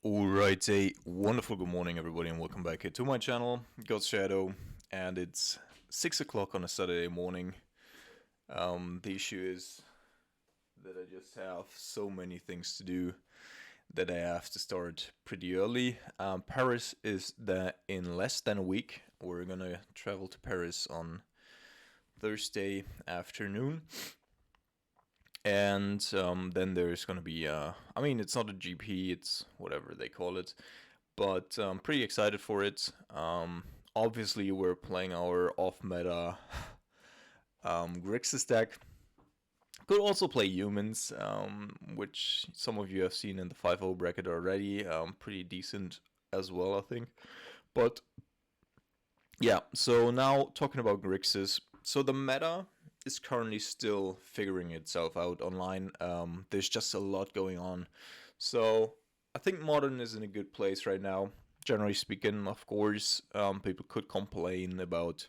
Alright, a wonderful good morning everybody and welcome back here to my channel, God's Shadow, and it's 6 o'clock on a Saturday morning. The issue is that I just have so many things to do that I have to start pretty early. Paris is that in less than a week. We're gonna travel to Paris on Thursday afternoon. And then there's going to be, it's not a GP, it's whatever they call it, but I'm pretty excited for it. Obviously, we're playing our off-meta Grixis deck. Could also play humans, which some of you have seen in the 5-0 bracket already. Pretty decent as well, I think. But yeah, so now talking about Grixis. So the meta is currently still figuring itself out online. There's just a lot going on. So I think Modern is in a good place right now. Generally speaking, of course, people could complain about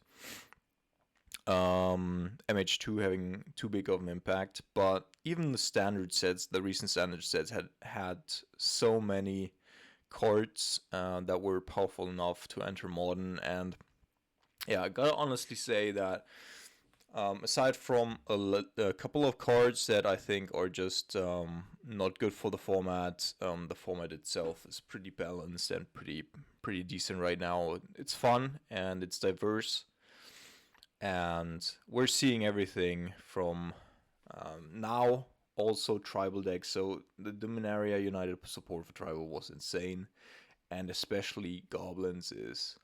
MH2 having too big of an impact, but even the standard sets, the recent standard sets had so many cards that were powerful enough to enter Modern, and yeah, I gotta honestly say that aside from a couple of cards that I think are just not good for the format itself is pretty balanced and pretty decent right now. It's fun and it's diverse, and we're seeing everything from now also tribal decks. So the Dominaria United support for tribal was insane, and especially Goblins is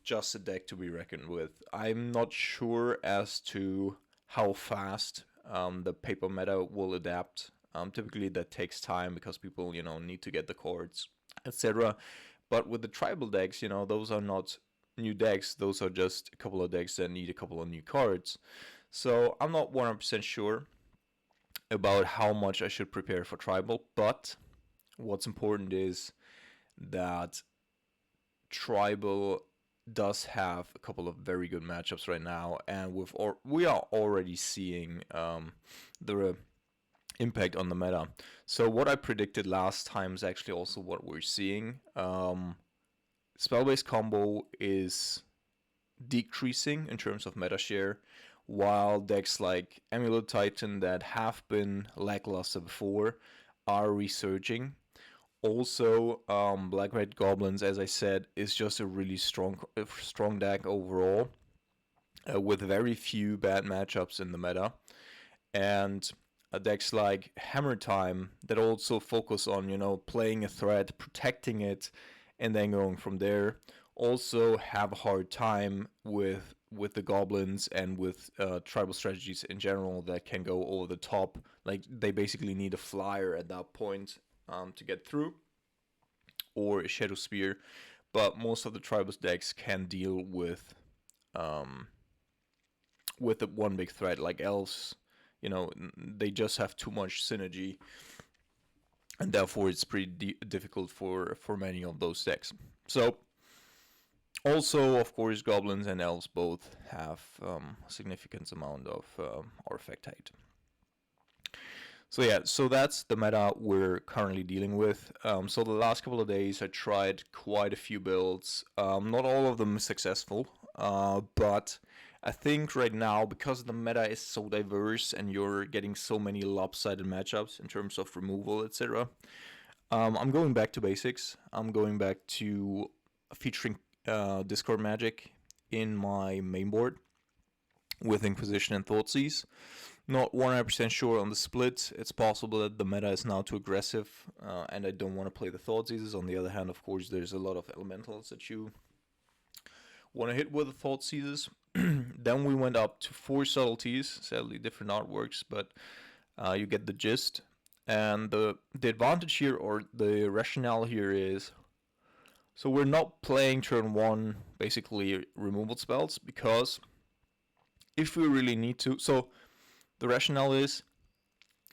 just a deck to be reckoned with. I'm not sure as to how fast the paper meta will adapt. Typically that takes time because people, need to get the cards, etc. But with the tribal decks, those are not new decks. Those are just a couple of decks that need a couple of new cards. So I'm not 100% sure about how much I should prepare for tribal, but what's important is that tribal does have a couple of very good matchups right now, and we are already seeing the impact on the meta. So what I predicted last time is actually also what we're seeing. Spell-based combo is decreasing in terms of meta share, while decks like Amulet Titan that have been lackluster before are resurging. Also, Black Red Goblins, as I said, is just a really strong deck overall, with very few bad matchups in the meta. And decks like Hammer Time that also focus on, playing a threat, protecting it, and then going from there, also have a hard time with the goblins and with tribal strategies in general that can go over the top. Like, they basically need a flyer at that point to get through, or a Shadow Spear, but most of the tribal decks can deal with the one big threat, like Elves. They just have too much synergy, and therefore it's pretty difficult for many of those decks. So, also, of course, Goblins and Elves both have a significant amount of artifact height. So yeah, so that's the meta we're currently dealing with. So the last couple of days I tried quite a few builds. Not all of them successful, but I think right now, because the meta is so diverse and you're getting so many lopsided matchups in terms of removal, etc., I'm going back to basics. I'm going back to featuring Discord Magic in my main board with Inquisition and Thoughtseize. Not 100% sure on the split. It's possible that the meta is now too aggressive, and I don't want to play the Thoughtseizes. On the other hand, of course, there's a lot of elementals that you want to hit with the Thoughtseizes. Then we went up to 4 subtleties, sadly different artworks, but you get the gist. And the advantage here, or the rationale here, is, so we're not playing turn 1 basically removal spells, because if we really need to, so the rationale is,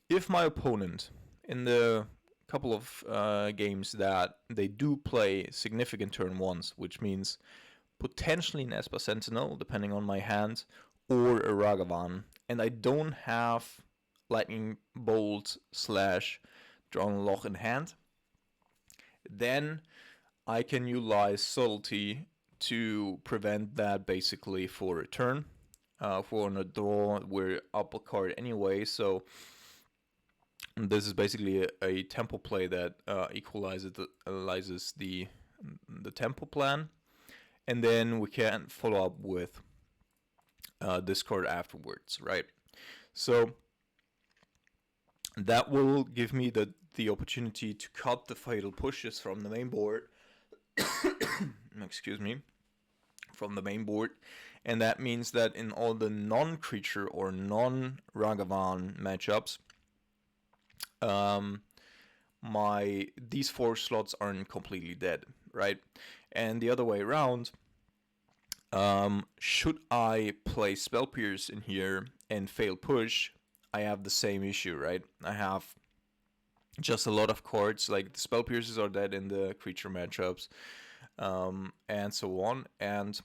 if my opponent, in the couple of games that they do play significant turn 1s, which means potentially an Esper Sentinel, depending on my hand, or a Ragavan, and I don't have Lightning Bolt / Drawn Loch in hand, Then I can utilize subtlety to prevent that basically for a turn. For on a draw, we're up a card anyway, so this is basically a tempo play that equalizes the tempo plan, and then we can follow up with this card afterwards, right? So that will give me the opportunity to cut the fatal pushes from the main board. Excuse me, from the main board, and that means that in all the non-creature or non-Ragavan matchups, um, these 4 slots aren't completely dead, right? And the other way around, should I play Spell Pierce in here and fail push, I have the same issue, right? I have just a lot of cards, like the Spell Pierces are dead in the creature matchups, and so on. And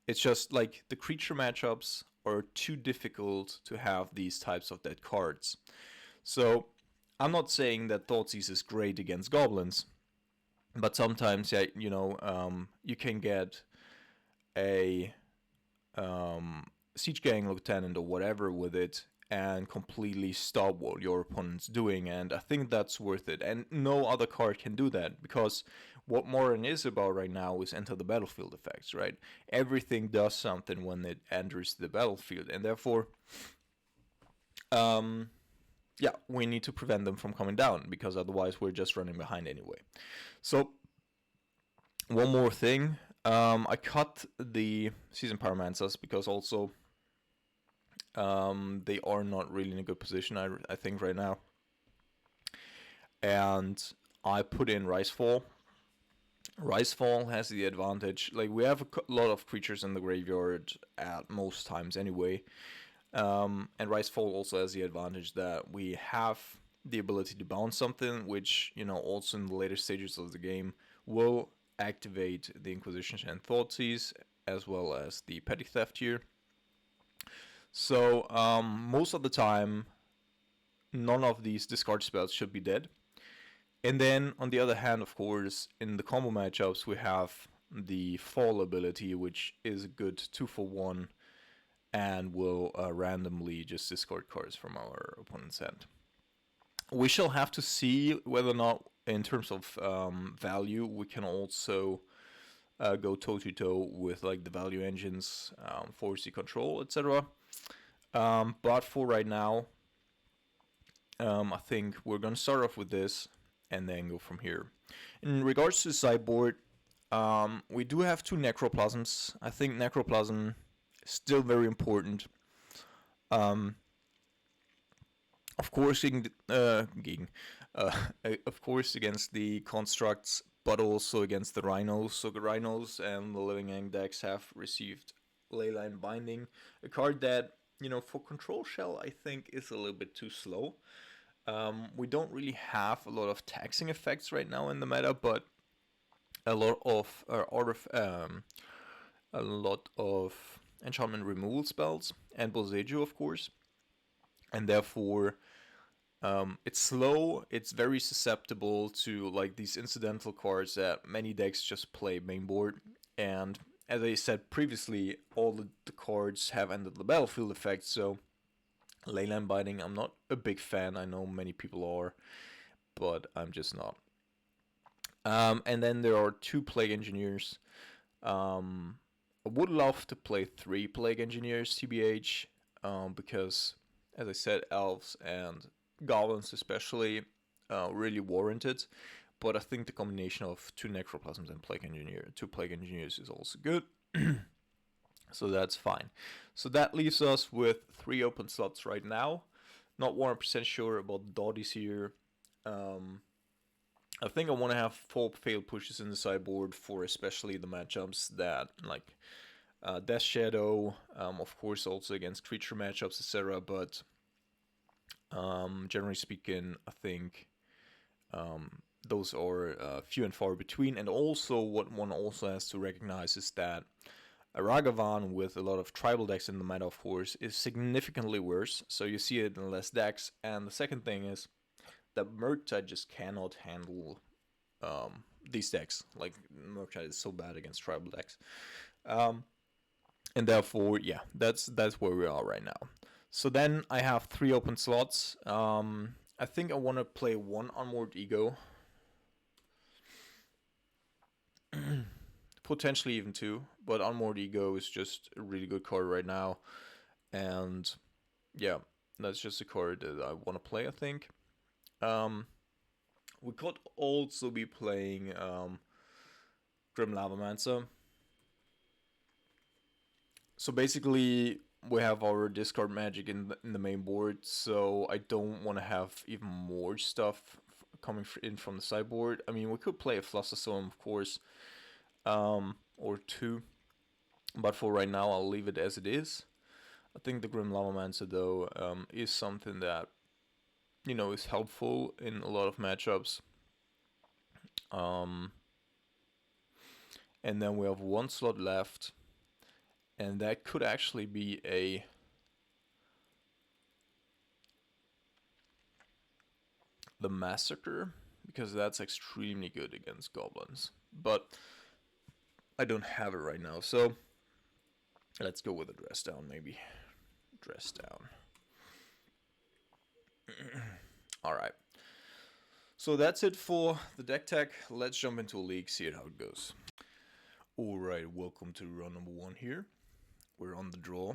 it's just like the creature matchups are too difficult to have these types of dead cards. So I'm not saying that Thoughtseize is great against goblins, but sometimes, yeah, you can get a Siege Gang Lieutenant or whatever with it and completely stop what your opponent's doing, and I think that's worth it. And no other card can do that, because what Modern is about right now is enter the battlefield effects, right? Everything does something when it enters the battlefield, and therefore, yeah, we need to prevent them from coming down, because otherwise we're just running behind anyway. So, one more thing. I cut the Season Pyromancers because also they are not really in a good position, I think, right now. And I put in Ricefall. Ricefall has the advantage, like, we have a lot of creatures in the graveyard at most times anyway. And Ricefall also has the advantage that we have the ability to bounce something, which, also in the later stages of the game will activate the Inquisition and Thoughtseize, as well as the Petty Theft here. So, most of the time, none of these discard spells should be dead. And then, on the other hand, of course, in the combo matchups, we have the Fall ability, which is a good 2-for-1 and will randomly just discard cards from our opponent's hand. We shall have to see whether or not, in terms of value, we can also go toe-to-toe with like the value engines, Force Control, etc. But for right now, I think we're going to start off with this and then go from here. In regards to the sideboard, we do have 2 Necroplasms. I think Necroplasm is still very important. Of course, of course against the constructs, but also against the rhinos. So the rhinos and the Living End decks have received Leyline Binding, a card that, for Control Shell, I think is a little bit too slow. We don't really have a lot of taxing effects right now in the meta, but a lot of enchantment removal spells and Boseiju, of course, and therefore it's slow. It's very susceptible to like these incidental cards that many decks just play mainboard. And as I said previously, all the cards have entered the battlefield effect, so Leyline Binding, I'm not a big fan. I know many people are, but I'm just not. And then there are 2 Plague Engineers. I would love to play 3 Plague Engineers, TBH, because, as I said, Elves and Goblins especially really warranted. But I think the combination of 2 Necroplasms and 2 Plague Engineers is also good. So that's fine. So that leaves us with 3 open slots right now. Not 100% sure about the Dotties here. I think I want to have 4 failed pushes in the sideboard for especially the matchups that, like, Death Shadow, of course also against creature matchups, etc. But generally speaking, I think those are few and far between. And also, what one also has to recognize is that a Ragavan with a lot of tribal decks in the meta, of course, is significantly worse. So you see it in less decks. And the second thing is that Murktide just cannot handle these decks. Like Murktide is so bad against tribal decks, um, and therefore, yeah, that's where we are right now. So then I have 3 open slots. I think I want to play 1 Unmoored Ego, potentially even 2, but Unmoored Ego is just a really good card right now, and yeah, that's just a card that I want to play. I think. We could also be playing Grim Lavamancer. So basically, we have our discard magic in the main board, so I don't want to have even more stuff coming in from the sideboard. I mean, we could play a Flusterstorm, of course, or 2, but for right now, I'll leave it as it is. I think the Grim Lavamancer, though, is something that, is helpful in a lot of matchups. Um, and then we have 1 slot left, and that could actually be the Massacre, because that's extremely good against goblins. But I don't have it right now, so let's go with a Dress Down, maybe. Dress Down. Alright. So that's it for the deck tech. Let's jump into a league, see how it goes. Alright, welcome to round number 1 here. We're on the draw.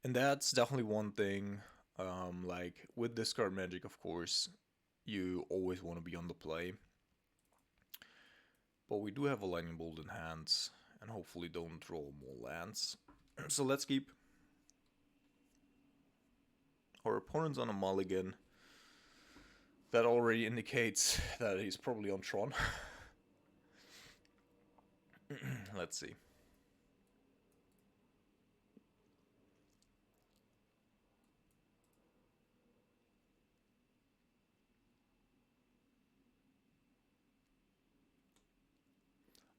And that's definitely one thing. Like with discard magic, of course, you always want to be on the play. But we do have a Lightning Bolt in hand, and hopefully don't draw more lands. So let's keep. Our opponent's on a mulligan. That already indicates that he's probably on Tron. Let's see.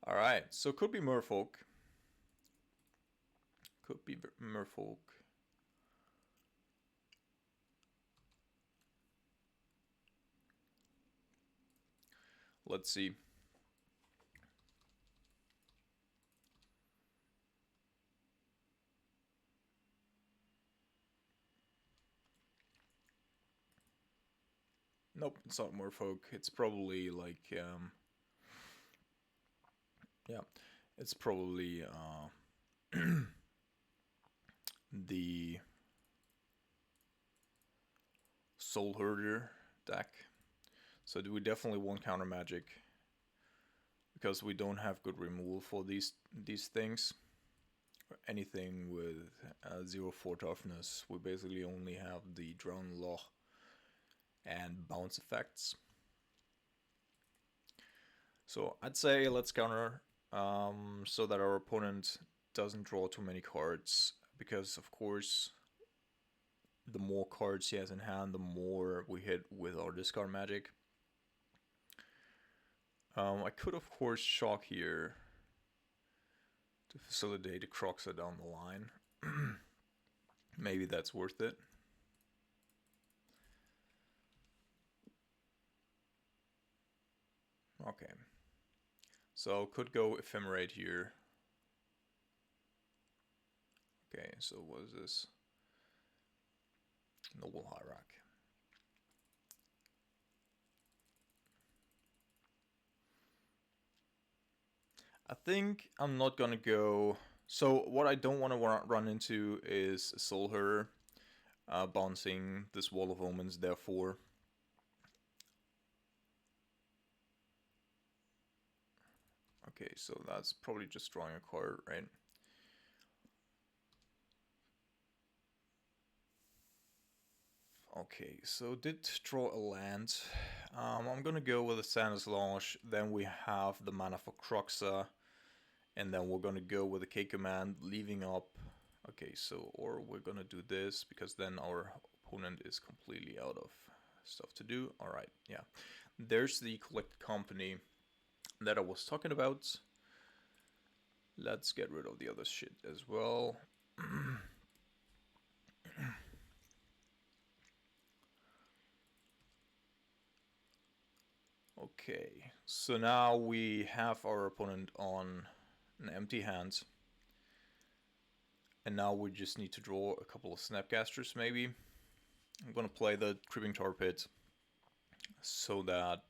Alright, so could be Merfolk. Could be Merfolk. Let's see. Nope, it's not Merfolk. It's probably like, yeah, it's probably the Soulherder deck. So we definitely want counter magic, because we don't have good removal for these things. Anything with 0-4 toughness, we basically only have the Drown Loch and bounce effects. So I'd say let's counter, so that our opponent doesn't draw too many cards, because of course the more cards he has in hand, the more we hit with our discard magic. I could of course shock here to facilitate a Croxa down the line. Maybe that's worth it. Okay. So could go Ephemerate here. Okay, so what is this? Noble Hierarch. I think I'm not gonna go. So what I don't want to run into is Soulherder bouncing this Wall of Omens, therefore. Okay, so that's probably just drawing a card, right? Okay, so did draw a land. I'm gonna go with a Santa's Launch, then we have the mana for Croxa, and then we're gonna go with a K command, leaving up. Okay, so, or we're gonna do this, because then our opponent is completely out of stuff to do. Alright, yeah. There's the Collected Company that I was talking about. Let's get rid of the other shit as well. Okay, so now we have our opponent on an empty hand. And now we just need to draw a couple of Snapcasters maybe. I'm gonna play the Creeping Tar Pit so that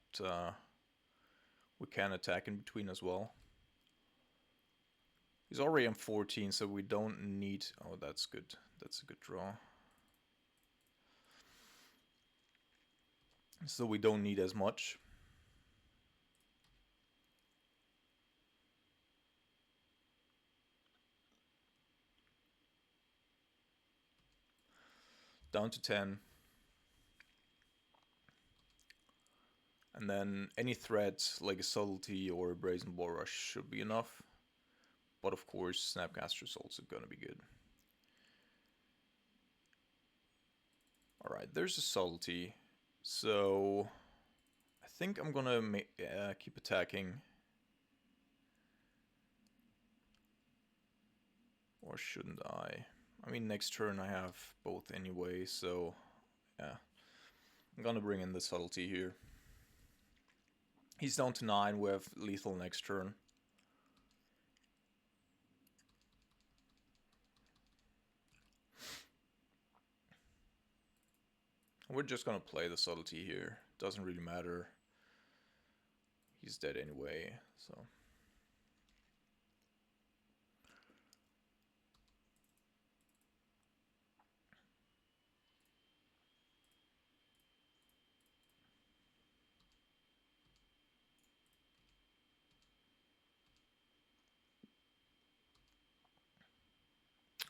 we can attack in between as well. He's already on 14, so we don't need... Oh, that's good. That's a good draw. So we don't need as much. Down to 10. And then any threat, like a Subtlety or a Brazen Ball Rush, should be enough. But of course, Snapcaster is also gonna be good. Alright, there's a Subtlety. So I think I'm gonna keep attacking. Or shouldn't I? I mean, next turn I have both anyway, so yeah. I'm gonna bring in the Subtlety here. He's down to 9, we have lethal next turn. We're just gonna play the Subtlety here. Doesn't really matter. He's dead anyway, so...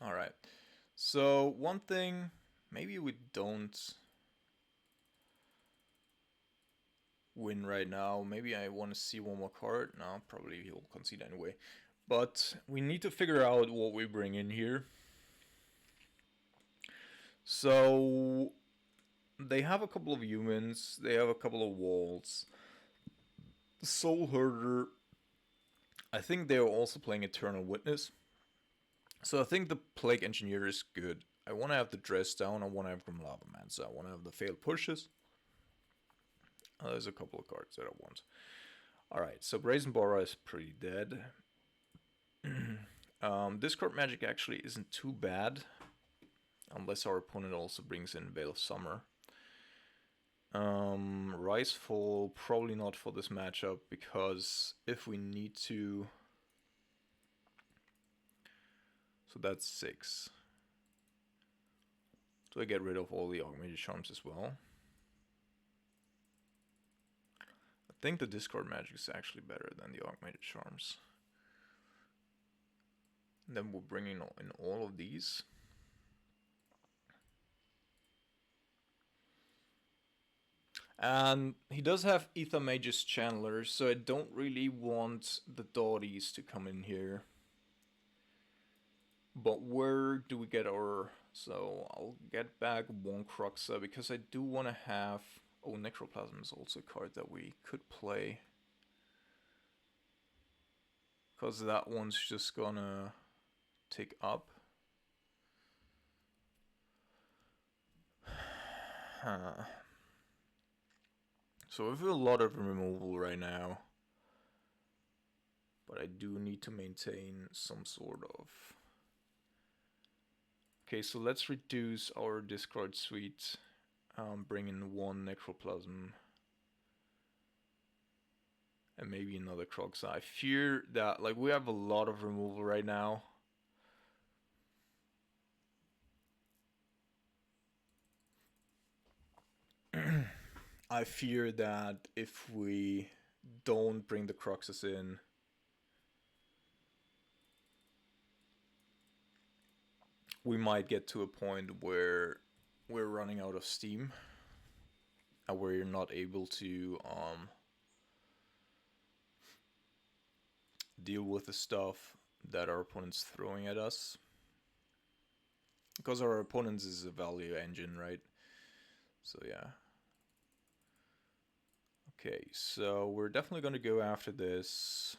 Alright, so one thing, maybe we don't win right now. Maybe I want to see one more card. No, probably he'll concede anyway. But we need to figure out what we bring in here. So they have a couple of humans, they have a couple of walls. Soulherder, I think they're also playing Eternal Witness. So I think the Plague Engineer is good. I want to have the Dress Down, I want to have Grim Lava Man, so I want to have the Failed Pushes. There's a couple of cards that I want. Alright, so Brazen Bora is pretty dead. Discard Magic actually isn't too bad. Unless our opponent also brings in Veil of Summer. Rise Fall, probably not for this matchup, because if we need to... So that's 6. Do I get rid of all the Augmented Charms as well? I think the Discard Magic is actually better than the Augmented Charms. And then we'll bring in all of these. And he does have Ether Mage's Chandler, so I don't really want the Dotties to come in here. But where do we get our... So I'll get back one Cruxa, because I do want to have... Oh, Necroplasm is also a card that we could play. Because that one's just gonna tick up. So I feel a lot of removal right now. But I do need to maintain some sort of... Okay, so let's reduce our discard suite. Bring in one Necroplasm. And maybe another Croxa. I fear that, like, we have a lot of removal right now. I fear that if we don't bring the Croxus in, we might get to a point where we're running out of steam. And we're not able to deal with the stuff that our opponent's throwing at us. Because our opponent's is a value engine, right? So yeah. Okay, so we're definitely going to go after this.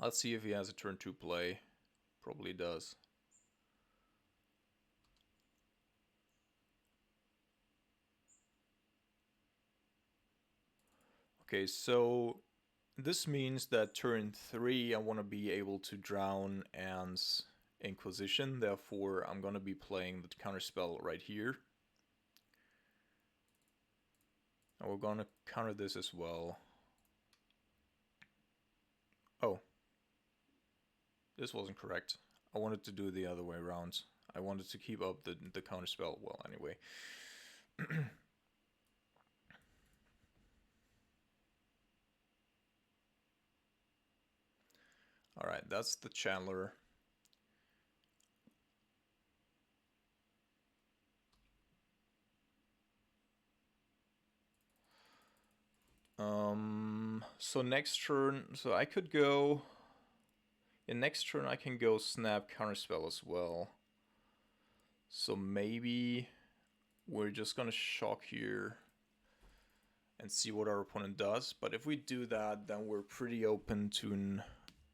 Let's see if he has a turn 2 play. Probably does. Okay, so this means that turn 3 I want to be able to drown and Inquisition, therefore I'm going to be playing the counterspell right here. And we're going to counter this as well. Oh, this wasn't correct. I wanted to do the other way around. I wanted to keep up the counterspell. Well, anyway. Alright, that's the Chandler. So next turn, so I could go... In next turn I can go snap counterspell as well. So maybe we're just gonna shock here and see what our opponent does. But if we do that, then we're pretty open to an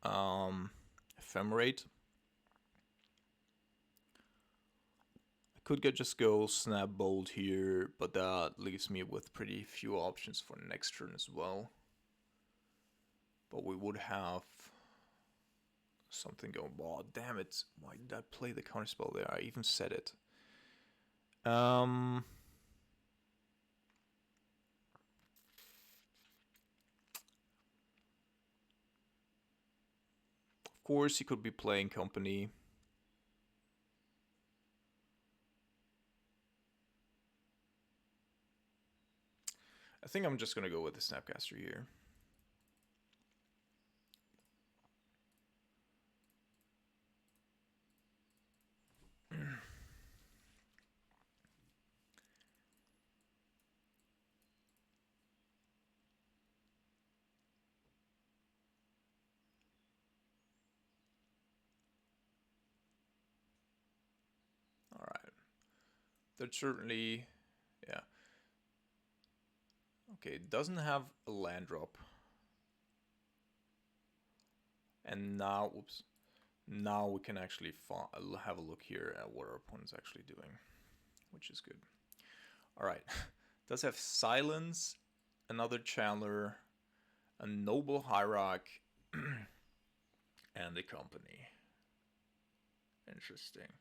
ephemerate. I could just go snap bolt here, but that leaves me with pretty few options for next turn as well. But we would have something going. Oh, damn it. Why did I play the counterspell there? I even said it. Of course, he could be playing company. I think I'm just going to go with the Snapcaster here. Alright. That's certainly... yeah. Okay, it doesn't have a land drop. And now, oops. Now we can actually have a look here at what our opponent's actually doing, which is good. Alright. Does have Silence, another Chandler, a Noble Hierarch, and a Company. Interesting.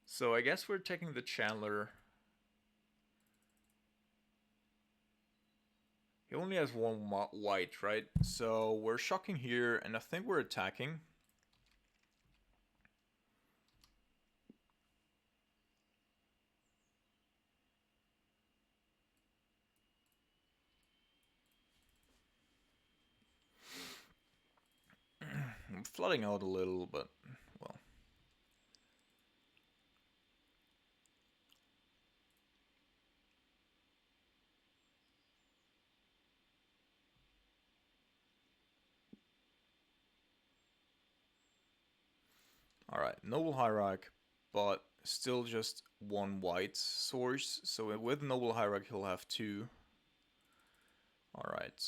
So I guess we're taking the Chandler. He only has one white, right? So we're shocking here, and I think we're attacking. I'm flooding out a little, but, well. Alright, Noble Hierarch, but still just one white source. So with Noble Hierarch, he'll have two. Alright.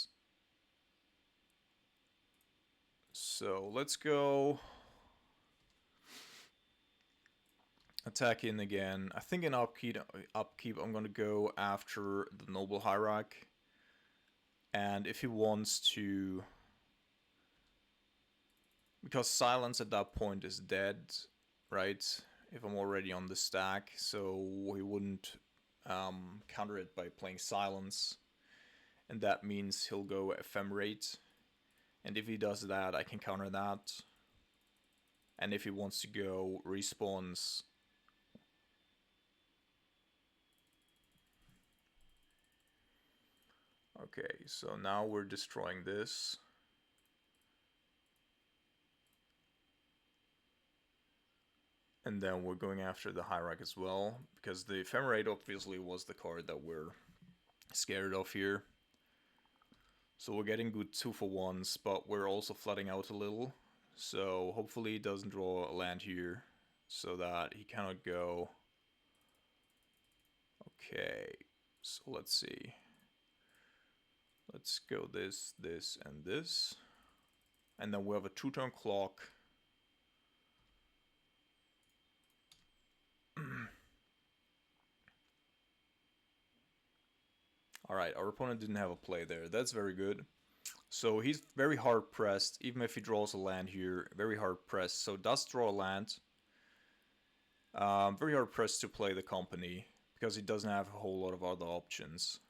So let's go attack in again. I think in upkeep I'm gonna go after the Noble Hierarch. And if he wants to... because Silence at that point is dead, right? If I'm already on the stack, so he wouldn't counter it by playing Silence. And that means he'll go Ephemerate. And if he does that, I can counter that. And if he wants to go Respawns... okay, so now we're destroying this. And then we're going after the Hierarch as well, because the Ephemerate obviously was the card that we're scared of here. So we're getting good 2-for-1s, but we're also flooding out a little. So hopefully he doesn't draw a land here, so that he cannot go... okay, so let's see. Let's go this, this, and this. And then we have a 2-turn clock. Alright, our opponent didn't have a play there. That's very good. So he's very hard pressed, even if he draws a land here, very hard pressed. So does draw a land. Very hard pressed to play the company, because he doesn't have a whole lot of other options.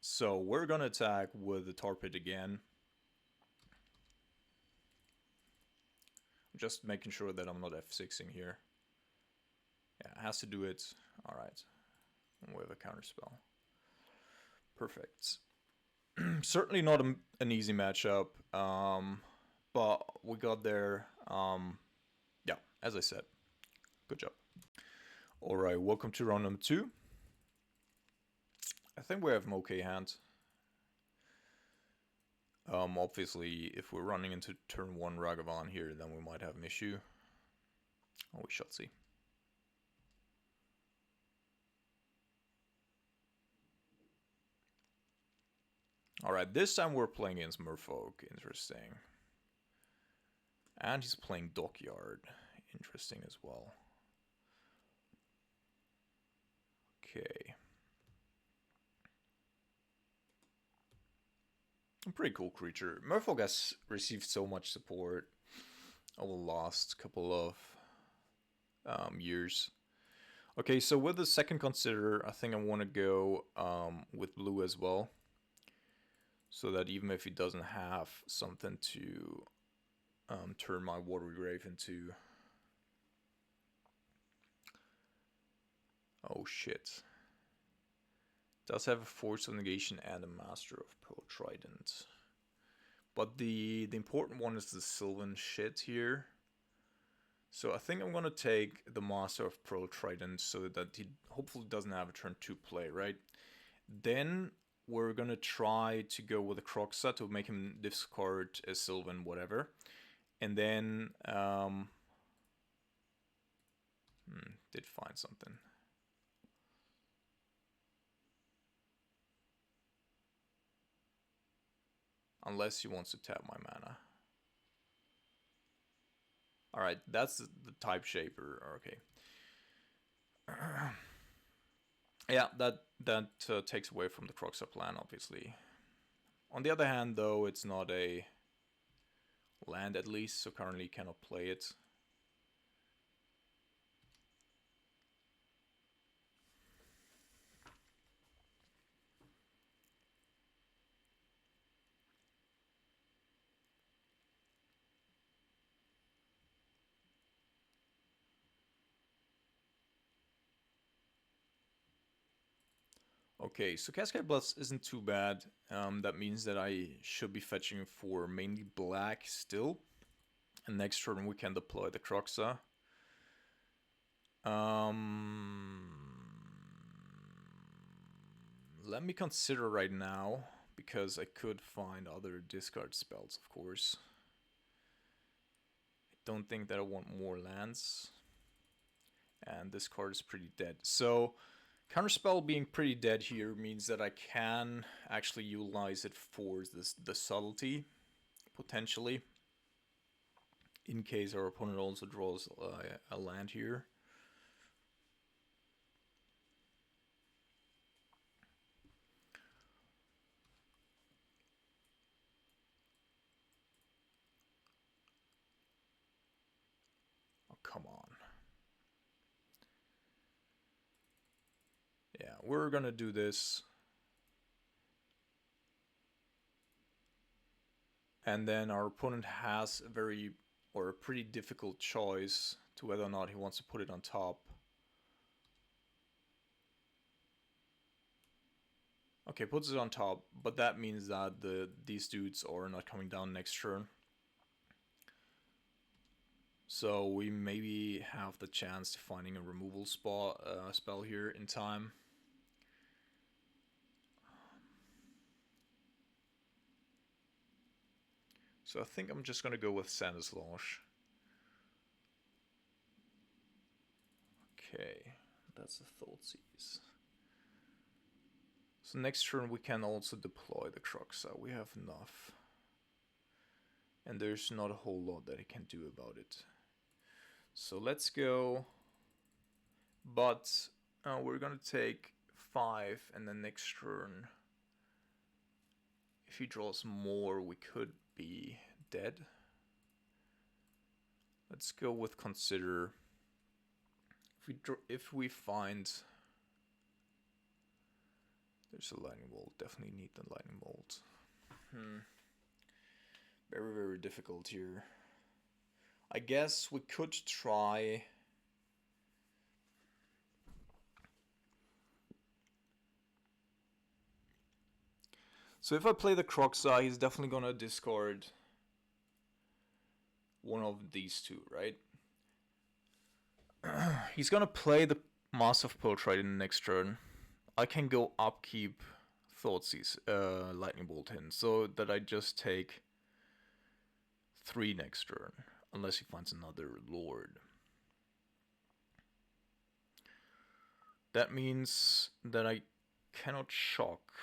So we're gonna attack with the tar pit again. Just making sure that I'm not F6ing here. Yeah, it has to do it. Alright. We have a counterspell. Perfect. Certainly not an easy matchup, but we got there. Yeah, as I said, good job. Alright, welcome to round number 2. I think we have an okay hand. Obviously, if we're running into turn 1 Ragavan here, then we might have an issue. Oh, we shall see. Alright, this time we're playing against Merfolk. Interesting. And he's playing Dockyard. Interesting as well. Okay. A pretty cool creature. Merfolk has received so much support over the last couple of years. Okay, so with the second consider, I think I want to go with blue as well. So that even if he doesn't have something to turn my Watery Grave into... Oh shit. Does have a Force of Negation and a Master of Pearl Trident. But the important one is the Sylvan shit here. So I think I'm gonna take the Master of Pearl Trident so that he hopefully doesn't have a turn 2 play, right? Then we're gonna try to go with a Croxa to make him discard a Sylvan, whatever. And then did find something. Unless he wants to tap my mana. Alright, that's the type shaper. Okay. Yeah, that takes away from the Croxa plan, obviously. On the other hand, though, it's not a land at least, so currently cannot play it. Okay, so Cascade Blast isn't too bad. That means that I should be fetching for mainly black still. And next turn we can deploy the Croxa. Let me consider right now, because I could find other discard spells, of course. I don't think that I want more lands. And this card is pretty dead. So, Counterspell being pretty dead here means that I can actually utilize it for the subtlety, potentially. In case our opponent also draws a land here. Oh, come on. Yeah, we're gonna do this. And then our opponent has a pretty difficult choice to whether or not he wants to put it on top. Okay, puts it on top, but that means that these dudes are not coming down next turn. So we maybe have the chance to finding a removal spell here in time. So I think I'm just gonna go with Sandus Launch. Okay, that's the Thoughtseize. So next turn we can also deploy the Croxa. We have enough. And there's not a whole lot that he can do about it. So let's go. But we're gonna take 5, and then next turn, if he draws more, we could be dead. Let's go with consider. If we find there's a lightning bolt, definitely need the lightning bolt. Very, very difficult here. I guess we could try. So if I play the Croxa, he's definitely gonna discard one of these two, right? He's gonna play the Massive Portrait in the next turn. I can go upkeep Thoughtseize, Lightning Bolt in, so that I just take 3 next turn, unless he finds another Lord. That means that I cannot shock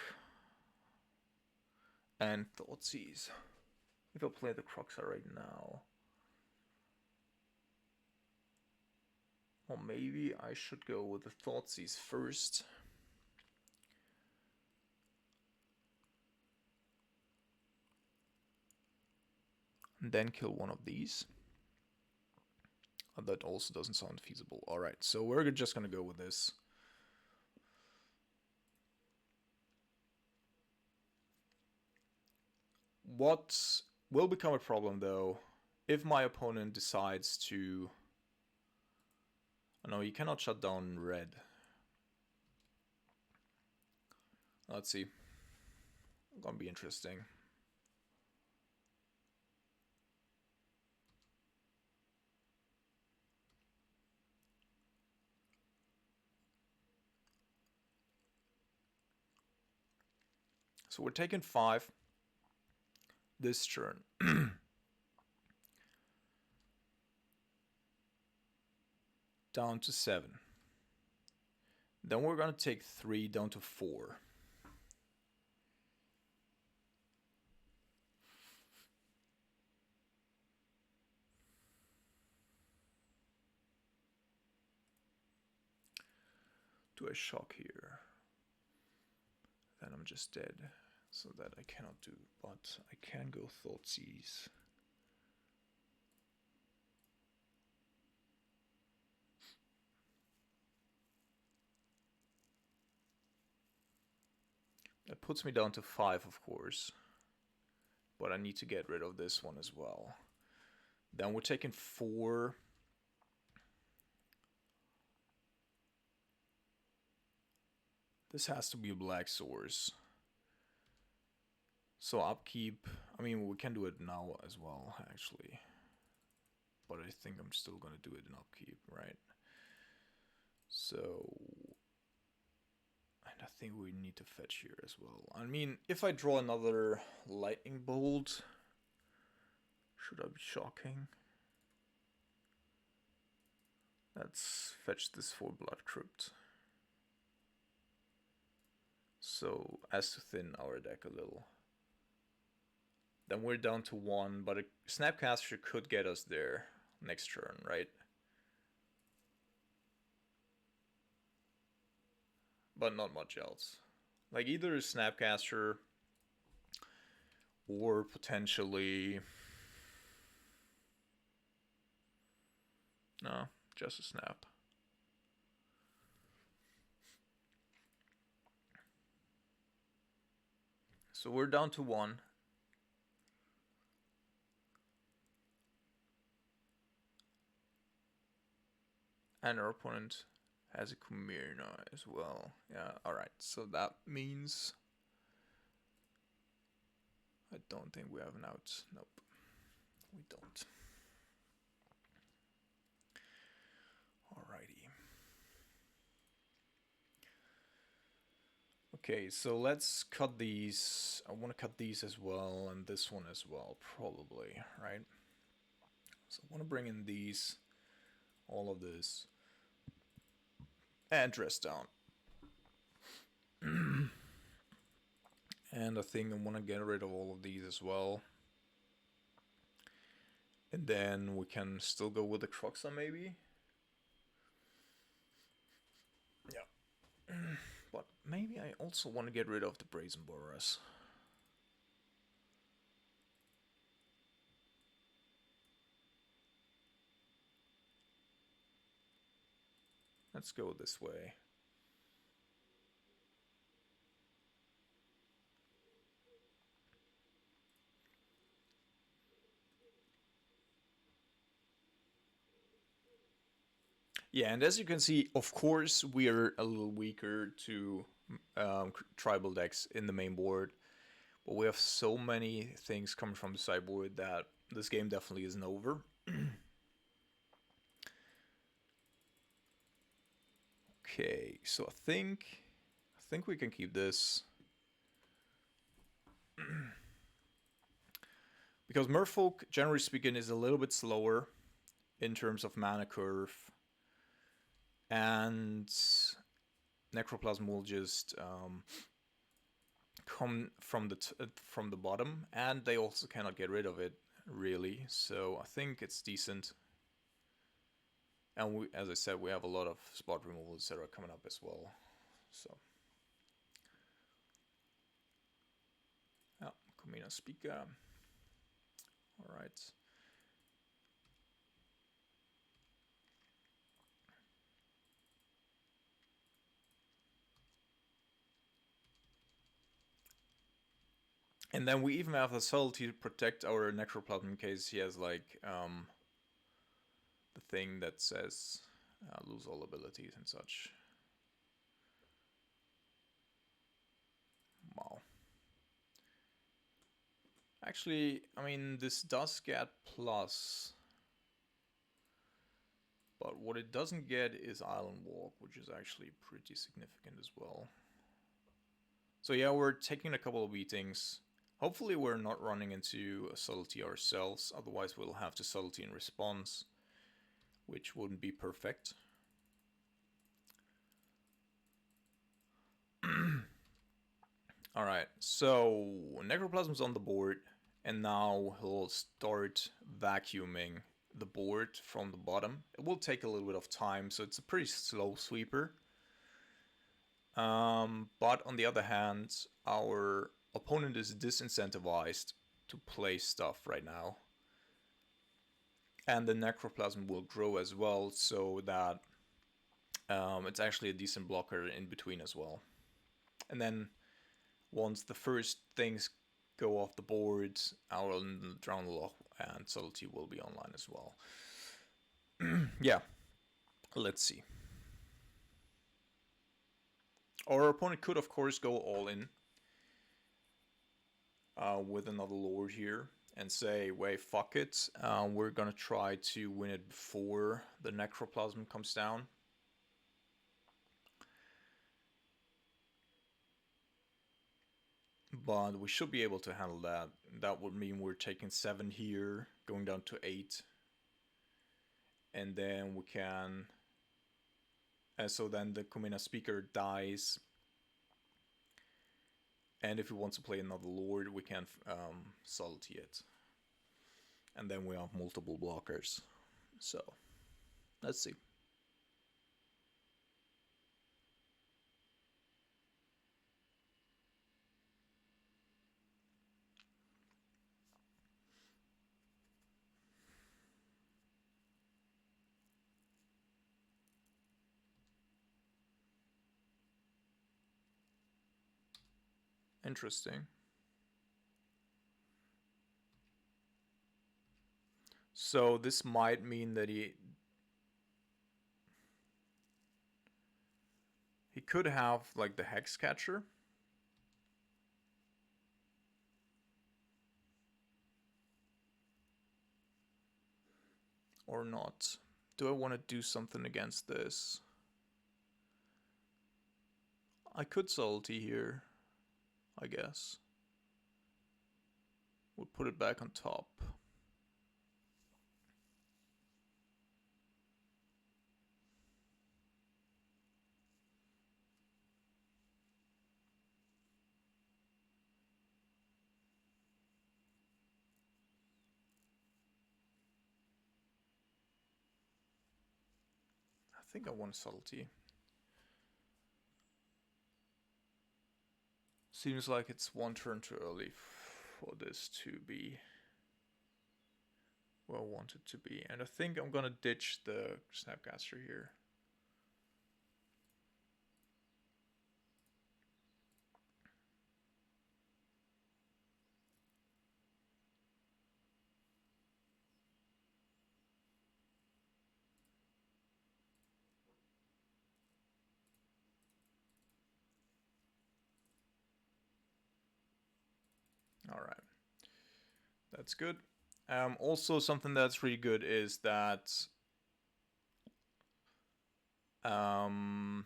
and Thoughtseize. If I play the Croxa right now. Or maybe I should go with the Thoughtseize first. And then kill one of these. That also doesn't sound feasible. Alright, so we're just gonna go with this. What will become a problem though, if my opponent decides to... No, you cannot shut down red. Let's see. Gonna be interesting. So we're taking 5 this turn. Down to 7. Then we're gonna take 3 down to 4. Do I shock here? Then I'm just dead. So that I cannot do, but I can go Thoughtseize. That puts me down to 5, of course. But I need to get rid of this one as well. Then we're taking 4. This has to be a black source. So upkeep, I mean, we can do it now as well, actually. But I think I'm still gonna do it in upkeep, right? So... And I think we need to fetch here as well. I mean, if I draw another lightning bolt, should I be shocking? Let's fetch this for Blood Crypt. So, as to thin our deck a little. Then we're down to 1, but a Snapcaster could get us there next turn, right? But not much else. Like either a Snapcaster or potentially... No, just a Snap. So we're down to 1. And our opponent has a Kumirna as well. Yeah, alright. So that means... I don't think we have an out. Nope. We don't. Alrighty. Okay, so let's cut these. I want to cut these as well, and this one as well, probably, right? So I want to bring in these, all of this, and dress down. And I think I want to get rid of all of these as well. And then we can still go with the Croxa maybe? Yeah. But maybe I also want to get rid of the Brazen Boras. Let's go this way. Yeah, and as you can see, of course, we are a little weaker to tribal decks in the main board. But we have so many things coming from the sideboard that this game definitely isn't over. Okay, so I think we can keep this. Because Merfolk, generally speaking, is a little bit slower in terms of mana curve. And Necroplasm will just come from the bottom, and they also cannot get rid of it really. So I think it's decent. And we, as I said, we have a lot of spot removals that are coming up as well. So yeah, Kumina Speaker. All right. And then we even have the subtlety to protect our Necroplasm in case he has like the thing that says lose all abilities and such. Wow. Actually, I mean, this does get plus. But what it doesn't get is Island Walk, which is actually pretty significant as well. So yeah, we're taking a couple of beatings. Hopefully we're not running into a subtlety ourselves, otherwise we'll have to subtlety in response, which wouldn't be perfect. Alright, so Necroplasm's on the board, and now he'll start vacuuming the board from the bottom. It will take a little bit of time, so it's a pretty slow sweeper. But on the other hand, our opponent is disincentivized to play stuff right now. And the Necroplasm will grow as well, so that it's actually a decent blocker in between as well. And then once the first things go off the board, our Drown Lock and Subtlety will be online as well. Yeah, let's see. Our opponent could, of course, go all in with another Lord here and say, wait, fuck it. We're gonna try to win it before the Necroplasm comes down. But we should be able to handle that. That would mean we're taking 7 here, going down to 8. And then we can... so then the Kumina Speaker dies. And if we want to play another Lord, we can Subtlety it. And then we have multiple blockers. So, let's see. Interesting. So this might mean that he could have like the Hex Catcher. Or not. Do I want to do something against this? I could Subtlety here, I guess. We'll put it back on top. I think I want Subtlety. Seems like it's one turn too early for this to be where I want it to be. And I think I'm gonna ditch the Snapcaster here. Alright, that's good. Also, something that's really good is that um,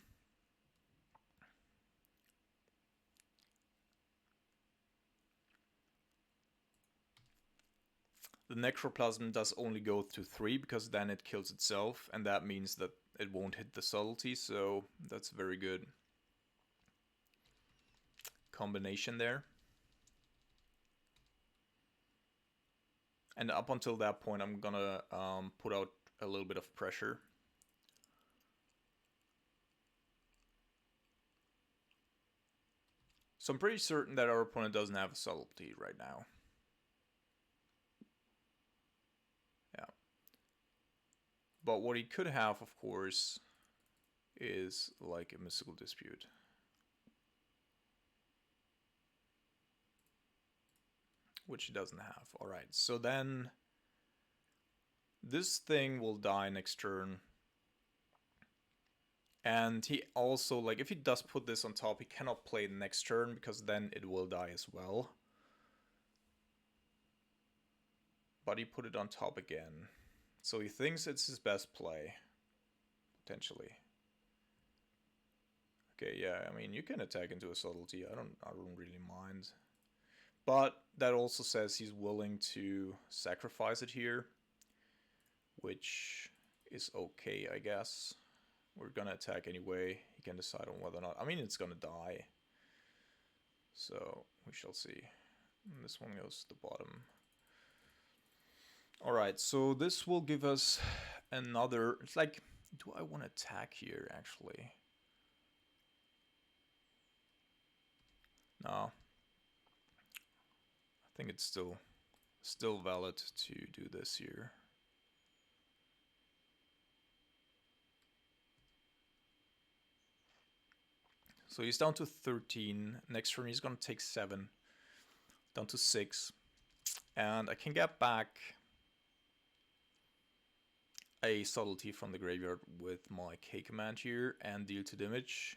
the Necroplasm does only go to 3 because then it kills itself, and that means that it won't hit the subtlety, so that's very good combination there. And up until that point, I'm gonna put out a little bit of pressure. So I'm pretty certain that our opponent doesn't have a subtlety right now. Yeah. But what he could have, of course, is like a mystical dispute. Which he doesn't have. Alright, so then this thing will die next turn. And he also, like, if he does put this on top, he cannot play the next turn because then it will die as well. But he put it on top again. So he thinks it's his best play, potentially. Okay, yeah, I mean, you can attack into a subtlety. I don't really mind. But that also says he's willing to sacrifice it here, which is okay, I guess. We're gonna attack anyway. He can decide on whether or not. I mean, it's gonna die. So we shall see. And this one goes to the bottom. Alright, so this will give us another. It's like, do I want to attack here actually? No. I think it's still valid to do this here. So he's down to 13. Next turn he's gonna take 7. Down to 6. And I can get back a subtlety from the graveyard with my K command here and deal 2 damage.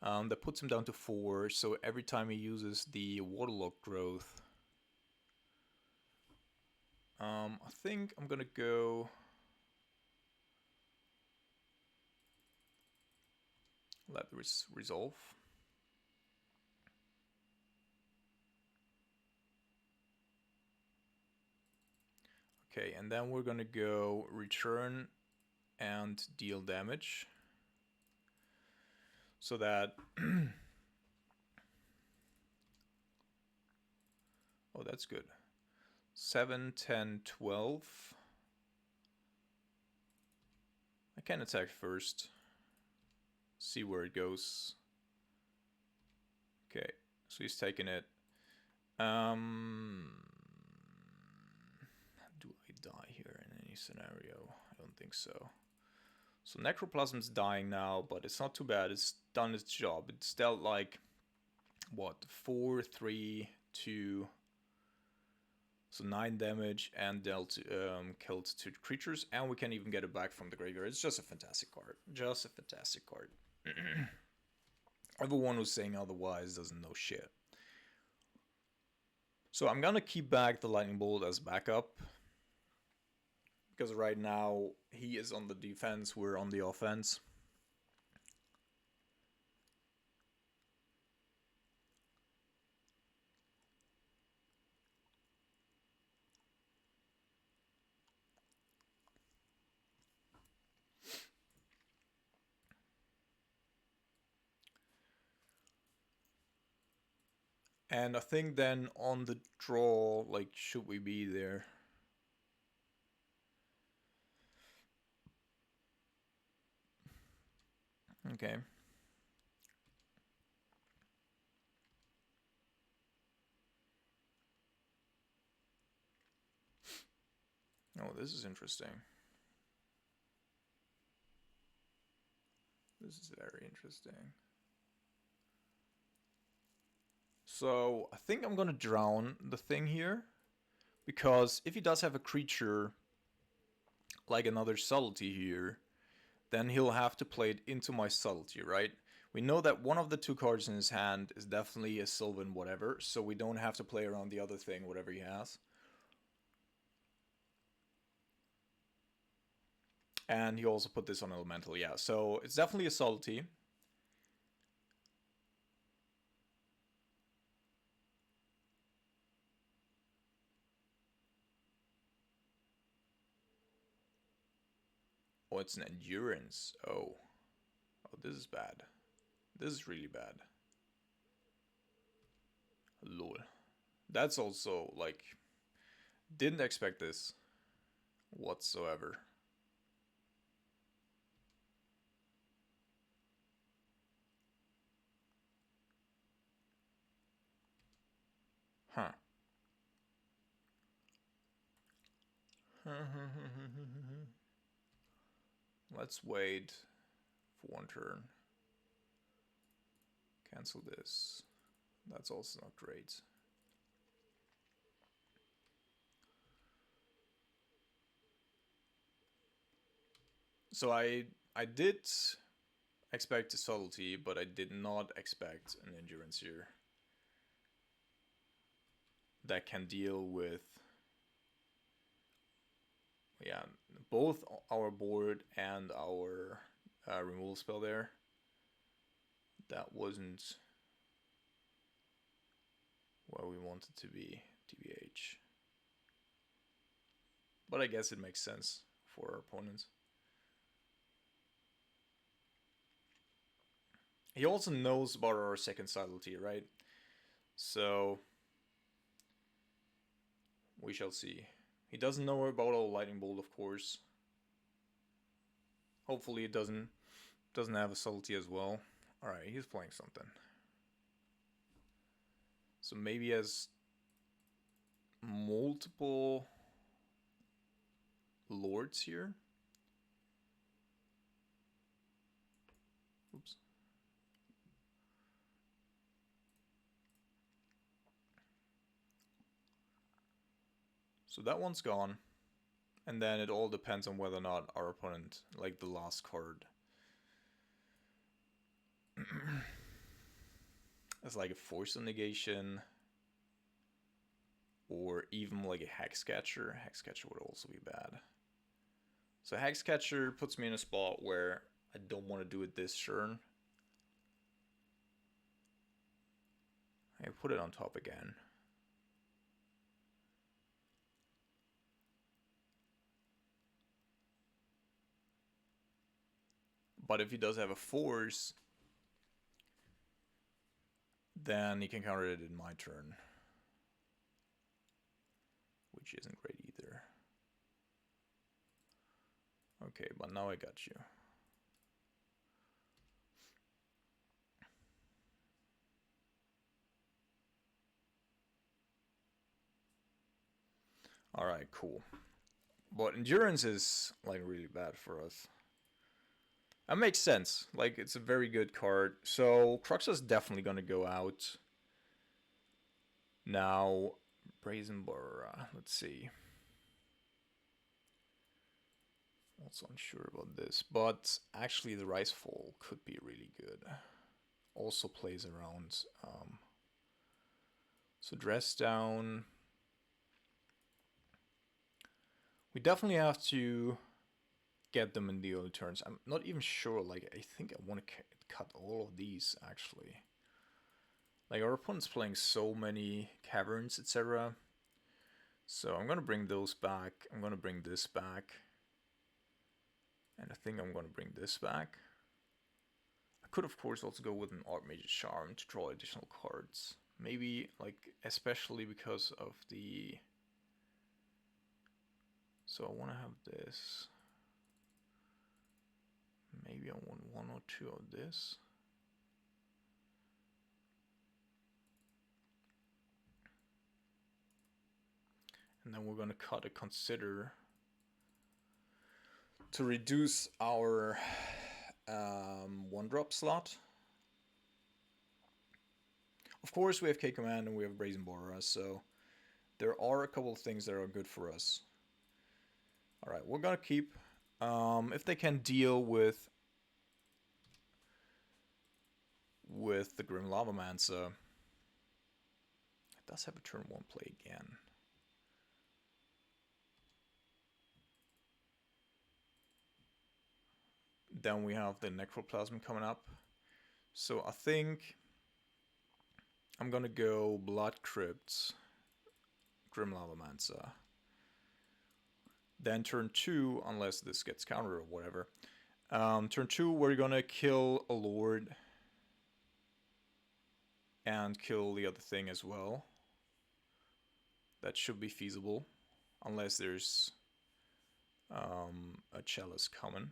That puts him down to 4. So every time he uses the Waterlogged Growth, I think I'm gonna go. Let this resolve. Okay, and then we're gonna go return and deal damage. So that oh, that's good. 7, 10, 12. I can attack first. See where it goes. Okay, so he's taking it. Do I die here in any scenario? I don't think so. So Necroplasm's dying now, but it's not too bad. It's done its job. It's dealt like, what, 4, 3, 2... So 9 damage and dealt killed 2 creatures, and we can even get it back from the graveyard. It's just a fantastic card. Just a fantastic card. Everyone who's saying otherwise doesn't know shit. So I'm gonna keep back the Lightning Bolt as backup. Because right now he is on the defense, we're on the offense. And I think then on the draw, like, should we be there? Okay. Oh, this is interesting. This is very interesting. So I think I'm gonna drown the thing here, because if he does have a creature like another subtlety here, then he'll have to play it into my subtlety, right? We know that one of the two cards in his hand is definitely a Sylvan whatever, so we don't have to play around the other thing, whatever he has. And he also put this on Elemental, yeah. So it's definitely a subtlety. Oh, it's an Endurance. Oh. Oh, this is bad. This is really bad. Lol. That's also, like, didn't expect this whatsoever. Huh. Let's wait for one turn. Cancel this. That's also not great. So I did expect a subtlety, but I did not expect an endurance here that can deal with, yeah, both our board and our removal spell there. That wasn't where we wanted to be, TBH. But I guess it makes sense for our opponents. He also knows about our second subtlety, right? So we shall see. He doesn't know about our lightning bolt, of course. Hopefully, it doesn't have a subtlety as well. All right, he's playing something. So maybe he has multiple lords here. Oops. So that one's gone. And then it all depends on whether or not our opponent, like the last card, is like a force of negation, or even like a Hexcatcher. Hexcatcher would also be bad. So Hexcatcher puts me in a spot where I don't want to do it this turn. I put it on top again. But if he does have a force, then he can counter it in my turn, which isn't great either. Okay, but now I got you. Alright, cool. But endurance is like really bad for us. That makes sense. Like, it's a very good card. So Cruxa's definitely gonna go out. Now, Brazen Bora, let's see. Also unsure about this, but actually the Rice Fall could be really good. Also plays around. So Dress Down. We definitely have to get them in the early turns. I'm not even sure, like, I think I want to cut all of these, actually. Like, our opponent's playing so many Caverns, etc. So I'm going to bring those back. I'm going to bring this back. And I think I'm going to bring this back. I could, of course, also go with an Archmage's Charm to draw additional cards. Maybe, like, especially because of the... So I want to have this. Maybe I want one or two of this. And then we're going to cut a Consider to reduce our 1-drop slot. Of course, we have K Command and we have Brazen Borra, so there are a couple of things that are good for us. Alright, we're gonna keep. If they can deal with the Grim Lavamancer. It does have a turn 1 play again. Then we have the Necroplasm coming up. So I think I'm gonna go Blood Crypt, Grim Lavamancer. Then turn 2, unless this gets countered or whatever. Turn 2, we're gonna kill a Lord and kill the other thing as well. That should be feasible, unless there's a Chalice coming.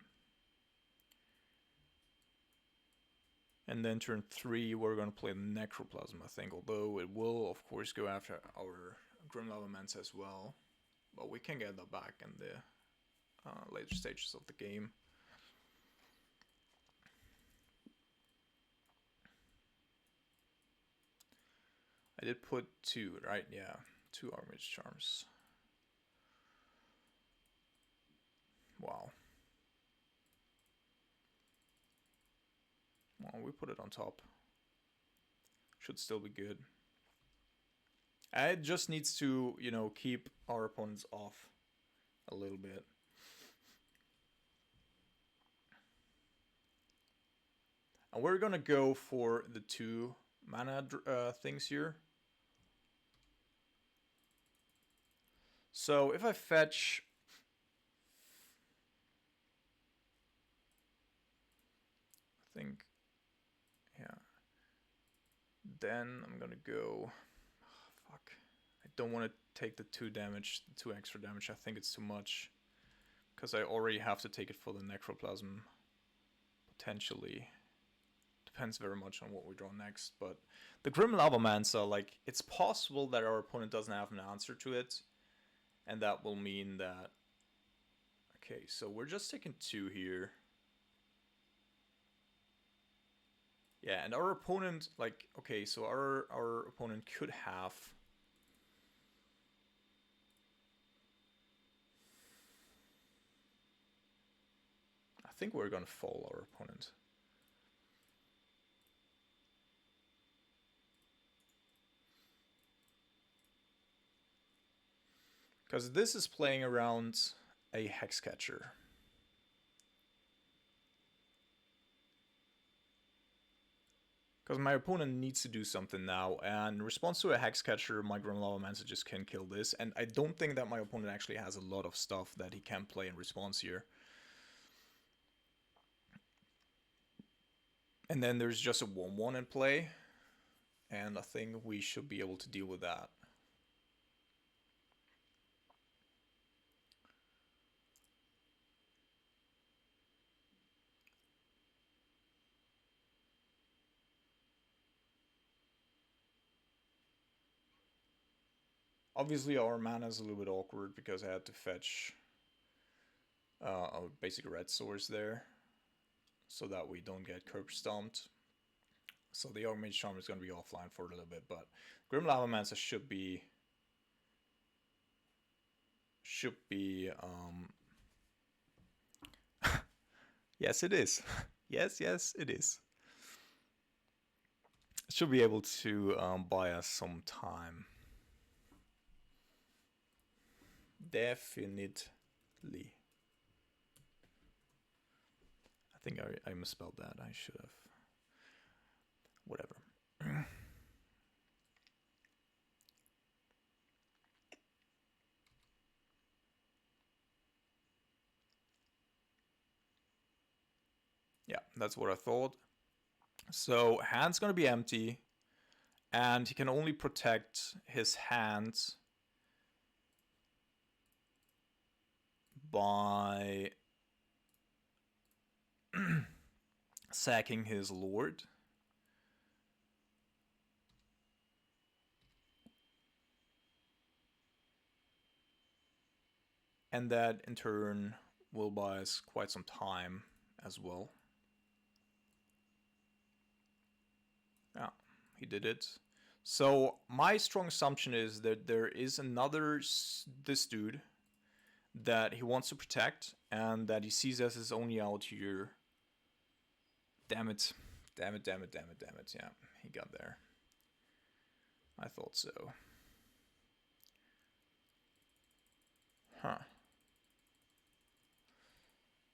And then turn 3, we're going to play Necroplasm, I think. Although it will, of course, go after our Grim Lavamancer as well. But we can get that back in the later stages of the game. I did put 2, right? Yeah, 2 Archmage Charms. Wow. Well, we put it on top. Should still be good. It just needs to, you know, keep our opponents off a little bit. And we're gonna go for the 2 mana things here. So if I fetch... I think... yeah. Then I'm gonna go... fuck. I don't want to take the 2 damage, the 2 extra damage. I think it's too much. Because I already have to take it for the Necroplasm. Potentially. Depends very much on what we draw next. But the Grim Lavamancer, like, it's possible that our opponent doesn't have an answer to it. And that will mean that... okay, so we're just taking 2 here. Yeah, and our opponent, like, okay, so our opponent could have... I think we're gonna fall our opponent. Because this is playing around a Hexcatcher. Because my opponent needs to do something now, and in response to a Hexcatcher, my Grim Lavamancer just can kill this, and I don't think that my opponent actually has a lot of stuff that he can play in response here. And then there's just a 1-1 in play, and I think we should be able to deal with that. Obviously our mana is a little bit awkward because I had to fetch a basic red source there so that we don't get curb stomped. So the Archmage Charm is going to be offline for a little bit, but Grim Lavamancer should be yes it is. yes it is. Should be able to buy us some time. Definitely. I think I misspelled that. I should have. Whatever. Yeah, that's what I thought. So hand's gonna be empty, and he can only protect his hand by sacking his lord. And that in turn will buy us quite some time as well. Yeah, he did it. So my strong assumption is that there is another this dude that he wants to protect and that he sees as his only out here. Damn it. Damn it, damn it, damn it, damn it. Yeah, he got there. I thought so. Huh.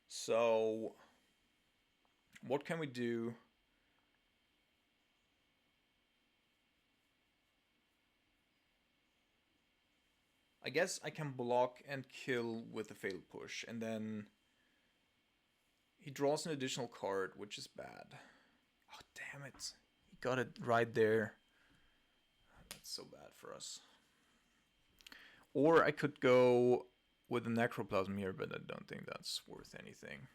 So, what can we do? I guess I can block and kill with a failed push, and then he draws an additional card, which is bad. Oh, damn it. He got it right there. That's so bad for us. Or I could go with the Necroplasm here, but I don't think that's worth anything.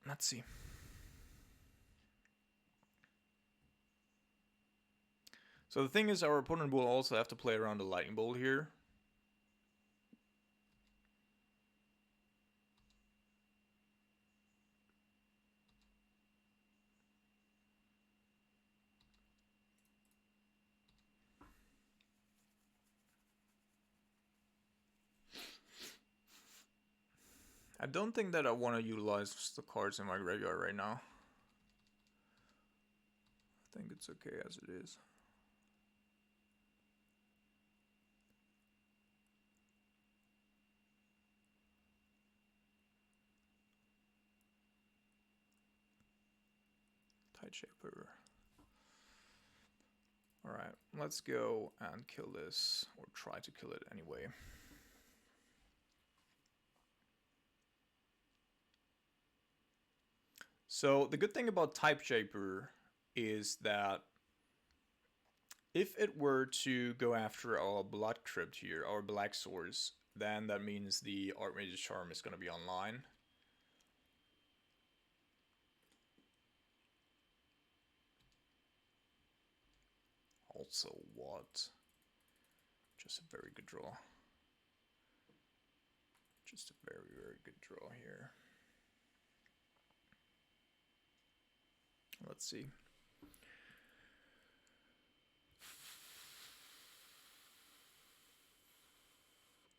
Let's see. So the thing is, our opponent will also have to play around the Lightning Bolt here. I don't think that I want to utilize the cards in my graveyard right now. I think it's okay as it is. Tideshaper. Alright, let's go and kill this, or try to kill it anyway. So the good thing about Tideshaper is that if it were to go after our Blood Crypt here, our Black Source, then that means the Archmage's Charm is going to be online. Also, what? Just a very good draw. Just a very, very good draw here. Let's see.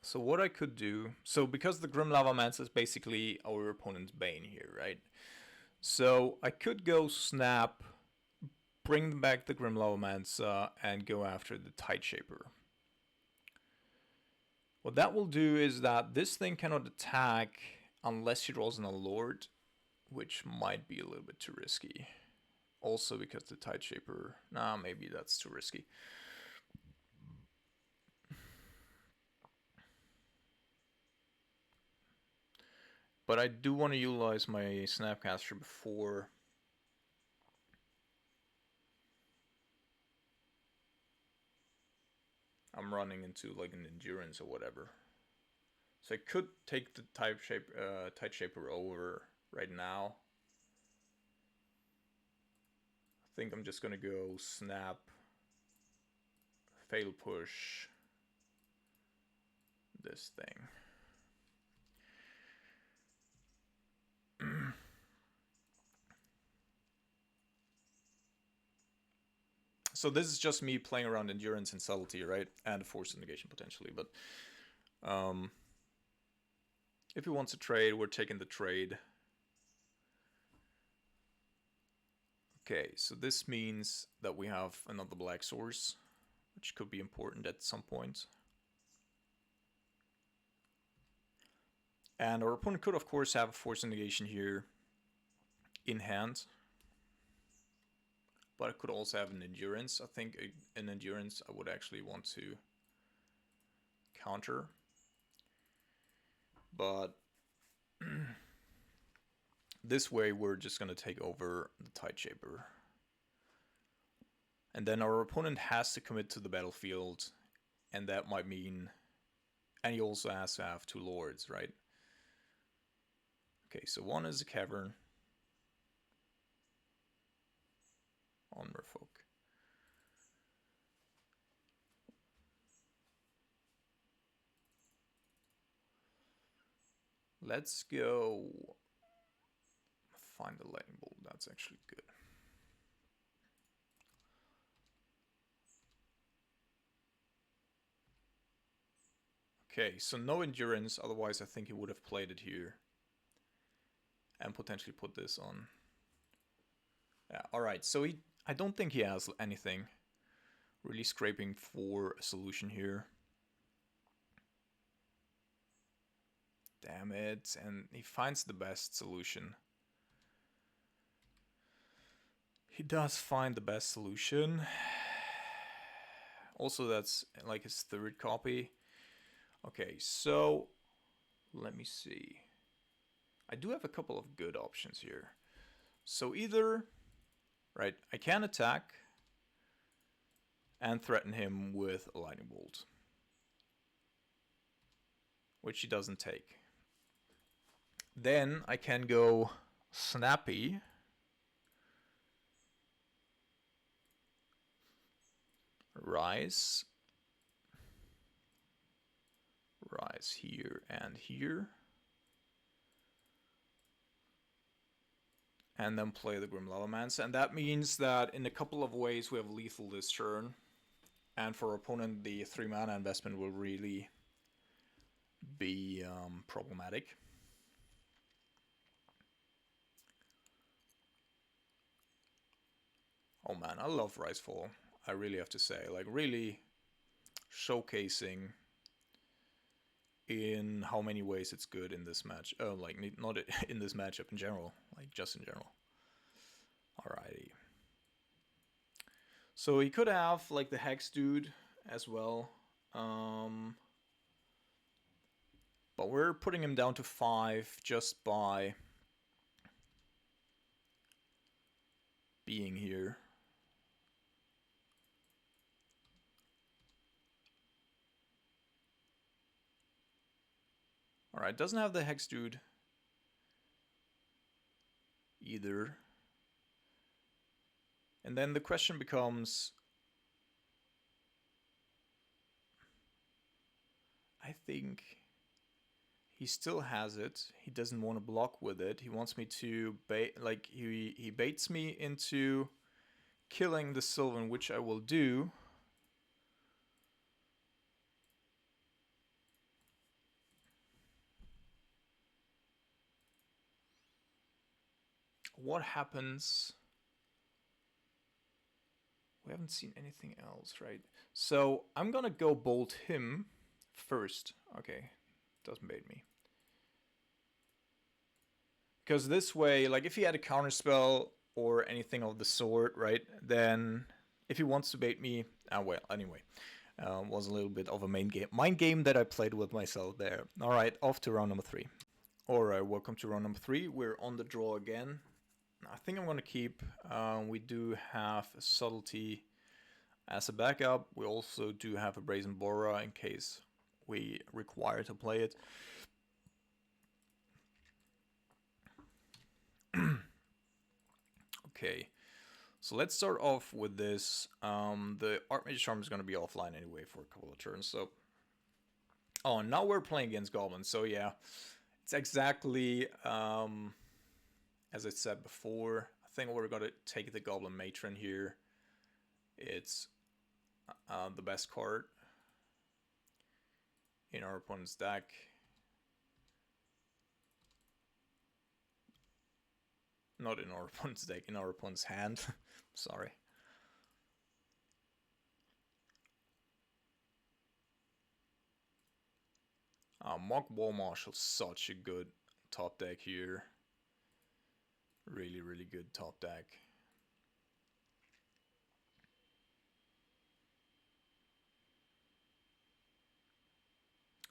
So what I could do, so because the Grim Lavamancer is basically our opponent's Bane here, right? So I could go snap, bring back the Grim Lavamancer, and go after the Tideshaper. What that will do is that this thing cannot attack unless he draws an Lord, which might be a little bit too risky. Also because the Tideshaper, nah, maybe that's too risky. But I do want to utilize my Snapcaster before I'm running into like an Endurance or whatever. So I could take the Tideshaper over right now. I think I'm just gonna go snap, fail push this thing. So this is just me playing around Endurance and Subtlety, right? And Force Negation potentially, but if he wants to trade, we're taking the trade. Okay, so this means that we have another Black Source, which could be important at some point. And our opponent could, of course, have a Force Negation here in hand. But it could also have an Endurance. I think an Endurance I would actually want to counter. But this way we're just going to take over the Tideshaper. And then our opponent has to commit to the battlefield, and that might mean... And he also has to have 2 lords, right? Okay, so one is a cavern on Merfolk. Let's go find the lightning bolt. That's actually good. Okay, so no endurance, otherwise I think he would have played it here. And potentially put this on. Yeah, alright, so I don't think he has anything. Really scraping for a solution here. Damn it, and he finds the best solution. He does find the best solution. Also, that's like his 3rd copy. Okay, so let me see. I do have a couple of good options here. So either, right, I can attack and threaten him with a lightning bolt, which he doesn't take. Then I can go snappy. Rise here and here. And then play the Grim Lavamancer. And that means that in a couple of ways we have lethal this turn. And for our opponent, the 3 mana investment will really be problematic. Oh man, I love Risefall. I really have to say, like, really showcasing in how many ways it's good in this match. Like, not in this matchup in general, like, just in general. Alrighty. So he could have, like, the Hex dude as well. But we're putting him down to 5 just by being here. Alright, doesn't have the Hex dude either. And then the question becomes... I think he still has it. He doesn't want to block with it. He wants me to bait, like he baits me into killing the Sylvan, which I will do. What happens? We haven't seen anything else, right? So I'm gonna go bolt him first. Okay, doesn't bait me. Because this way, like if he had a counterspell or anything of the sort, right? Then if he wants to bait me, well, anyway. Was a little bit of a mind game that I played with myself there. Alright, off to round number 3. Alright, welcome to round number 3. We're on the draw again. I think I'm going to keep. We do have a Subtlety as a backup. We also do have a Brazen Borer in case we require to play it. Okay, so let's start off with this. The Archmage Charm is going to be offline anyway for a couple of turns. So, oh, now we're playing against Goblins. So yeah, it's exactly as I said before. I think we're going to take the Goblin Matron here. It's the best card in our opponent's deck. Not in our opponent's deck, in our opponent's hand. Sorry. Mock Wall Marshal, such a good top deck here. Really, really good top deck.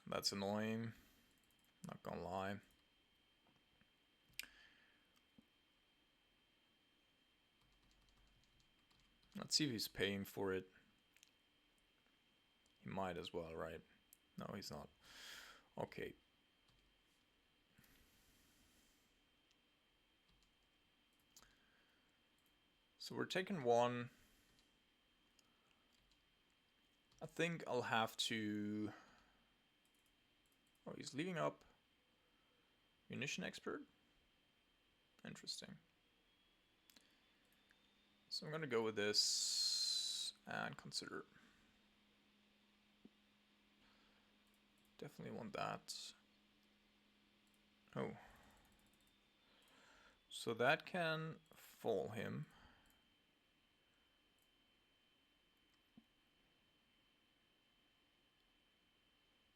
That's annoying. Not gonna lie. Let's see if he's paying for it. He might as well, right? No, he's not. Okay. So we're taking one. I think I'll have to... Oh, he's leaving up. Munition expert? Interesting. So I'm gonna go with this and consider. Definitely want that. Oh. So that can fall him.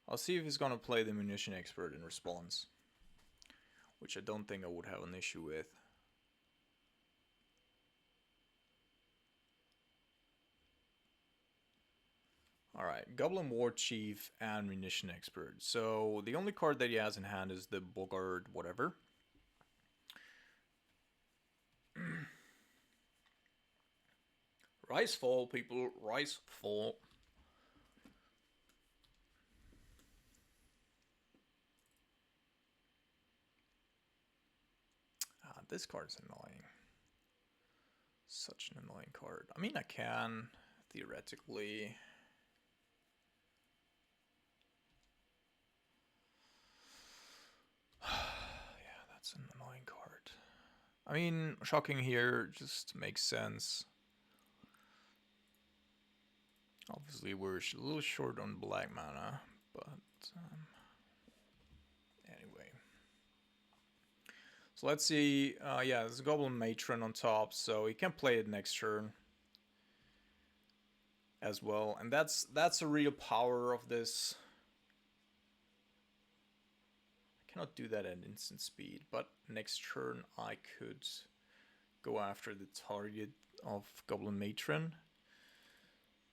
I'll see if he's gonna play the munition expert in response, which I don't think I would have an issue with. Alright, Goblin War Chief and Munition Expert. So the only card that he has in hand is the Bogard whatever. Rise fall, people. Rise fall. This card's annoying. Such an annoying card. I mean, I can, theoretically... Yeah, that's an annoying card. I mean, shocking here just makes sense. Obviously, we're a little short on black mana, but anyway. So let's see. Yeah, there's a Goblin Matron on top, so he can play it next turn as well, and that's a real power of this. I cannot do that at instant speed, but next turn I could go after the target of Goblin Matron.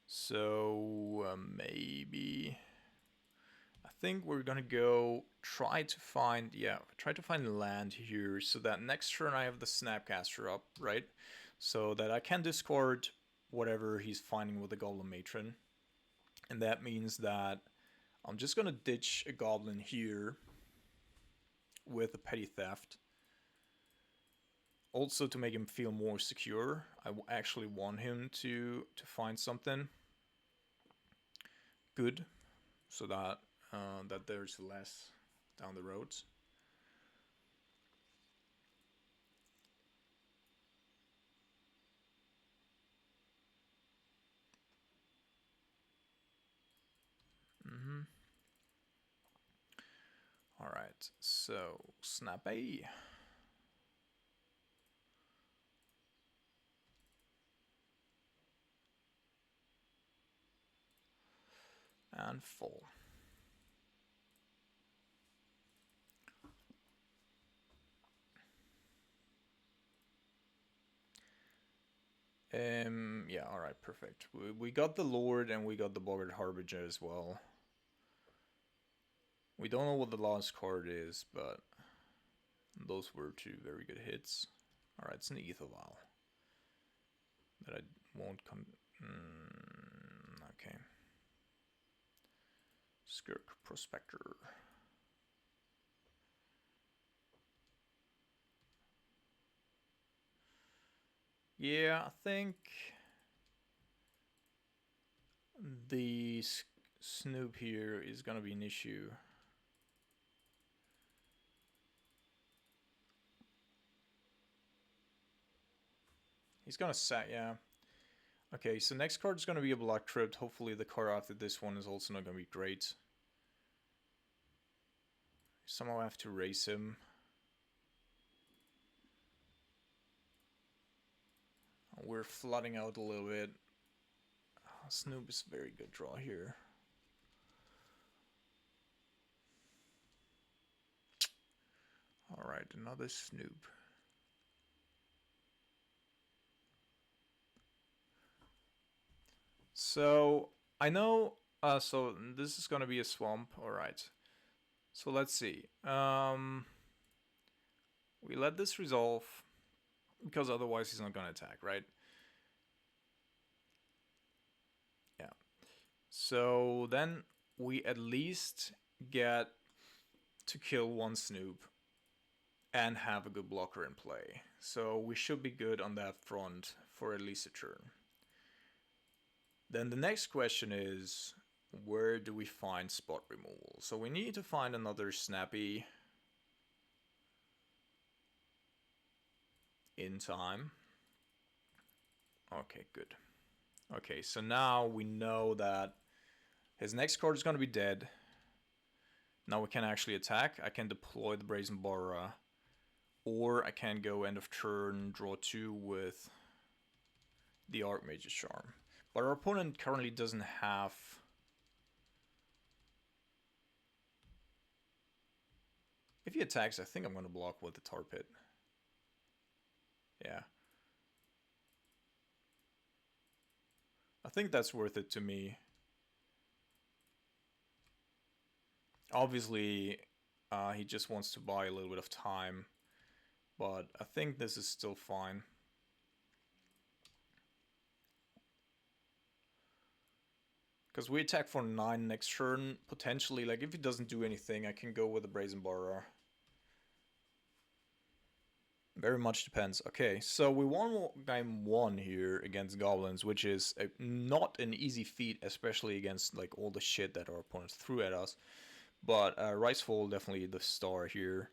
So maybe I think we're gonna go try to find land here so that next turn I have the Snapcaster up, right? So that I can discard whatever he's finding with the Goblin Matron. And that means that I'm just gonna ditch a Goblin here with a Petty Theft. Also to make him feel more secure. I actually want him to find something good so that that there's less down the road. All right, so snap A. And full. Yeah, alright, perfect. We got the Lord and we got the Boggart Harbinger as well. We don't know what the last card is, but those were two very good hits. Alright, it's an Ether Vial. That I won't come... okay. Skirk Prospector. Yeah, I think the Snoop here is gonna be an issue. He's gonna sack, yeah. Okay, so next card is gonna be a Black Crypt. Hopefully the card after this one is also not gonna be great. Somehow I have to race him. We're flooding out a little bit. Snoop is a very good draw here. Alright, another Snoop. So, I know... so this is gonna be a swamp. Alright. So let's see. We let this resolve, because otherwise he's not gonna attack, right? So then we at least get to kill one Snoop and have a good blocker in play. So we should be good on that front for at least a turn. Then the next question is, where do we find spot removal? So we need to find another snappy in time. Okay, good. Okay, so now we know that his next card is going to be dead. Now we can actually attack. I can deploy the Brazen Borra, or I can go end of turn, draw 2 with the Archmage's Charm. But our opponent currently doesn't have... If he attacks, I think I'm going to block with the Tar Pit. Yeah. I think that's worth it to me. Obviously, he just wants to buy a little bit of time, but I think this is still fine. Because we attack for 9 next turn, potentially, like if he doesn't do anything, I can go with the Brazen Borra. Very much depends. Okay, so we won game 1 here against Goblins, which is not an easy feat, especially against like all the shit that our opponents threw at us. But Ricefall definitely the star here.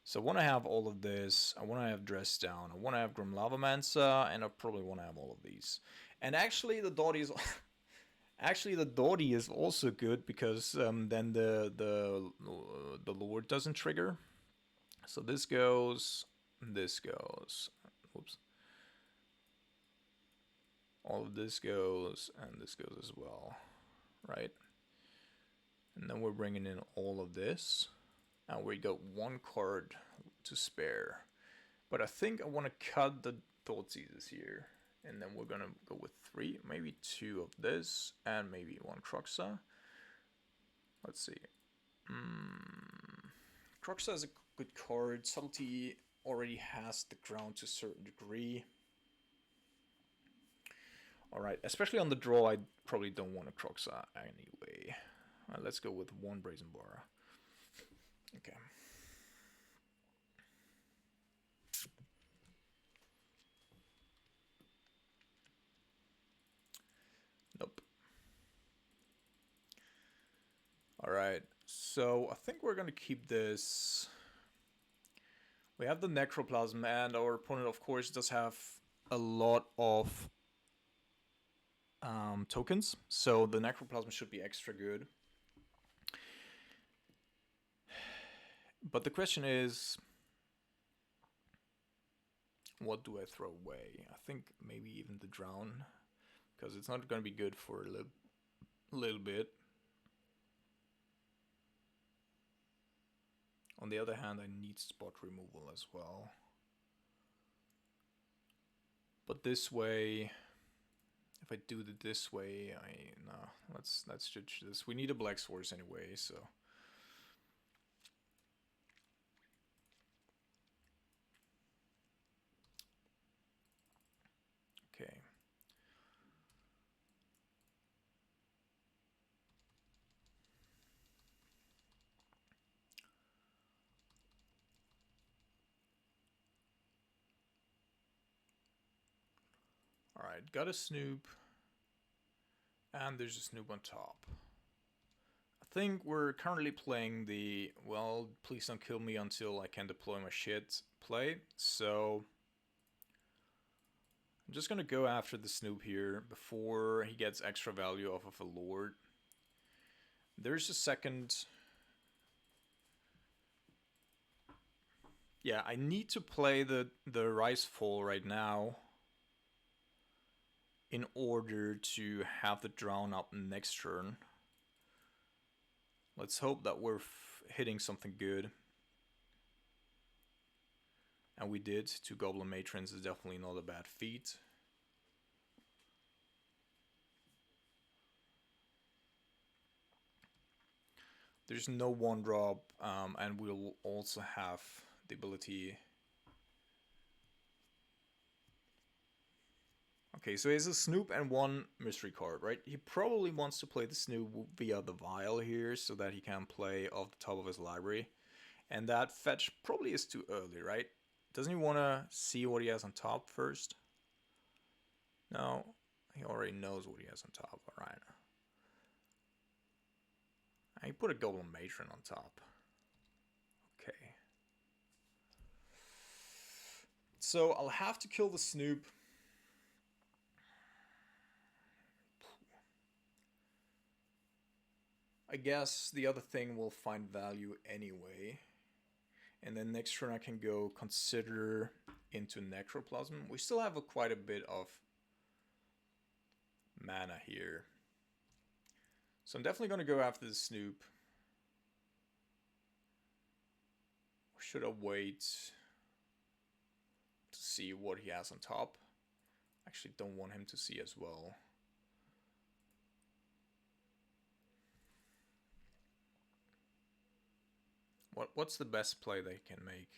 So I want to have all of this. I want to have Dress Down. I want to have Grim Lavamancer, and I probably want to have all of these. And actually, the Dottie is actually the Dottie is also good because then the Lord doesn't trigger. So this goes. This goes. Whoops. All of this goes, and this goes as well, right? And then we're bringing in all of this, and we got 1 card to spare. But I think I want to cut the Thoughtseizes here, and then we're gonna go with 3, maybe 2 of this, and maybe 1 Croxa. Let's see. Croxa is a good card. Subtlety already has the ground to a certain degree. Alright, especially on the draw, I probably don't want a Croxa anyway. Let's go with 1 Brazen Borra. Okay. Nope. Alright, so I think we're gonna keep this. We have the Necroplasm, and our opponent, of course, does have a lot of tokens, so the Necroplasm should be extra good. But the question is, what do I throw away? I think maybe even the Drown, because it's not going to be good for a little bit. On the other hand, I need spot removal as well. But this way, if I do it this way, let's judge this. We need a Black Swords anyway, so. Okay. Alright, got a Snoop. And there's a Snoop on top. I think we're currently playing the, well, please don't kill me until I can deploy my shit play. So I'm just gonna go after the Snoop here before he gets extra value off of a Lord. There's a second. Yeah, I need to play the Ricefall right now in order to have the Drown up next turn. Let's hope that we're hitting something good. And we did. 2 Goblin Matrons is definitely not a bad feat. There's no 1-drop, and we'll also have the ability. Okay, so he has a Snoop and one mystery card, right? He probably wants to play the Snoop via the Vial here so that he can play off the top of his library. And that fetch probably is too early, right? Doesn't he want to see what he has on top first? No, he already knows what he has on top, alright. He put a Goblin Matron on top. Okay. So I'll have to kill the Snoop. I guess the other thing will find value anyway. And then next turn I can go Consider into Necroplasm. We still have quite a bit of mana here. So I'm definitely going to go after the Snoop. Or should I wait to see what he has on top? Actually don't want him to see as well. What's the best play they can make?